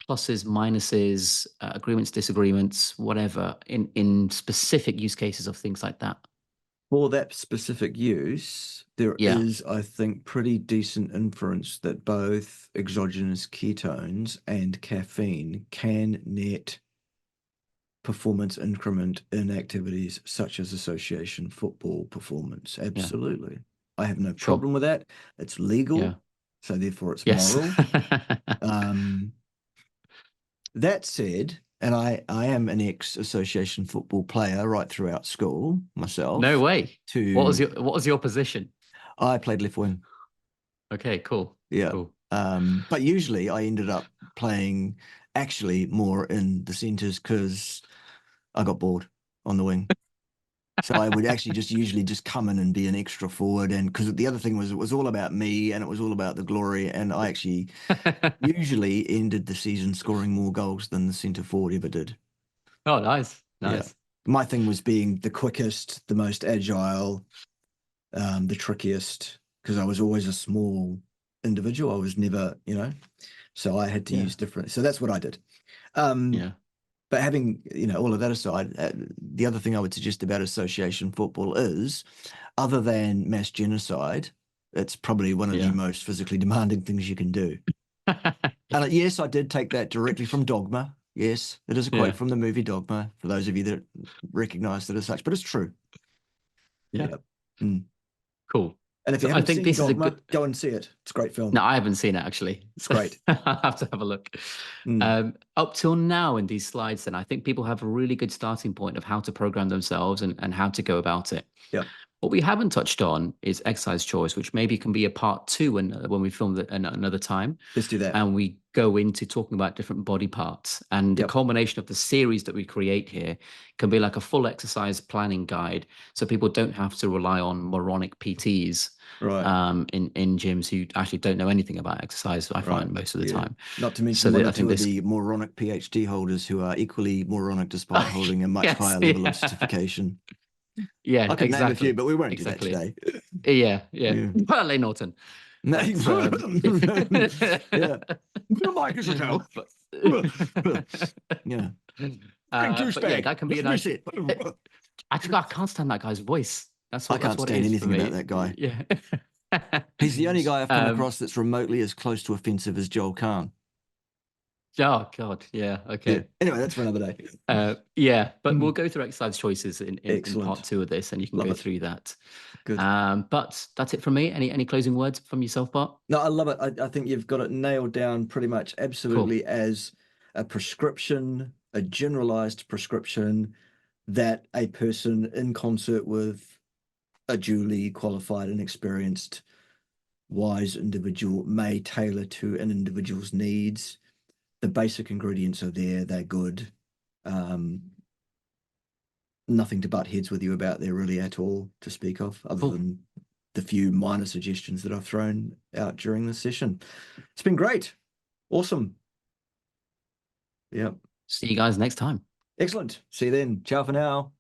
pluses, minuses, agreements, disagreements, whatever, in specific use cases of things like that? For that specific use, there Yeah, is, I think, pretty decent inference that both exogenous ketones and caffeine can net performance increment in activities such as association football performance. yeah, Absolutely. I have no sure. problem with that. It's Yeah. legal, so therefore it's Yes. moral. Um, that said, and I am an ex-association football player right throughout school No myself, way. to What was your position? I played left wing. Okay, cool. Yeah. Cool. But usually I ended up playing actually more in the centres because I got bored on the wing. So I would actually just usually just come in and be an extra forward. And because the other thing was it was all about me and it was all about the glory. And I actually usually ended the season scoring more goals than the centre forward ever did. Oh, nice. Yeah. Nice. My thing was being the quickest, the most agile, the trickiest, because I was always a small individual. I was never, so I had to Yeah. use different. So that's what I did. Um, Yeah. but having, all of that aside, the other thing I would suggest about association football is, other than mass genocide, It's probably one of the Yeah. most physically demanding things you can do. And yes, I did take that directly from Dogma. Yes, it is a quote Yeah. from the movie Dogma, for those of you that recognize it as such, but it's true. Yeah. Yep. Mm. Cool. And if you So I haven't think seen this is a Dogma, good. go and see it. It's a great film. No, I haven't seen it actually. It's So great. I'll have to have a look. Mm. Up till now in these slides, then I think people have a really good starting point of how to program themselves and how to go about it. Yep. What we haven't touched on is exercise choice, which maybe can be a part two when we film that another time. Let's do that. And we go into talking about different body parts. And the Yep. culmination of the series that we create here can be like a full exercise planning guide. So people don't have to rely on moronic PTs Right. in gyms who actually don't know anything about exercise, I Right. find most of the Yeah. time. Not to mention So one or I two think of this. the moronic PhD holders who are equally moronic despite holding a much Yes, higher level of yeah. certification. Yeah, I could name a few, exactly. but we won't do that Exactly. today. Yeah, yeah. Yeah. Well, Norton. No, But, yeah. Mike is a tell. but, Yeah. Drink juice but yeah, bag. that can be a Let's nice. reset. I can't stand that guy's voice. I That's can't what it stand is for anything about me. that guy. Yeah. He's the only guy I've come Um, across that's remotely as close to offensive as Joel Kahn. oh God, yeah, Yeah. okay. Anyway, that's for another day. Yeah, but we'll Mm. go through exercise choices in part Excellent. two of this, and you can Love go it. through that. Good. But that's it from me. Any closing words from yourself, Bart? No, I love it. I think you've got it nailed down pretty much Cool. absolutely as a prescription, a generalized prescription that a person in concert with a duly qualified and experienced wise individual may tailor to an individual's needs. The basic ingredients are there, they're good. Nothing to butt heads with you about there really at all to speak of, other Cool. than the few minor suggestions that I've thrown out during this session. It's been great. Awesome. Yeah. See you guys next time. Excellent. See you then. Ciao for now.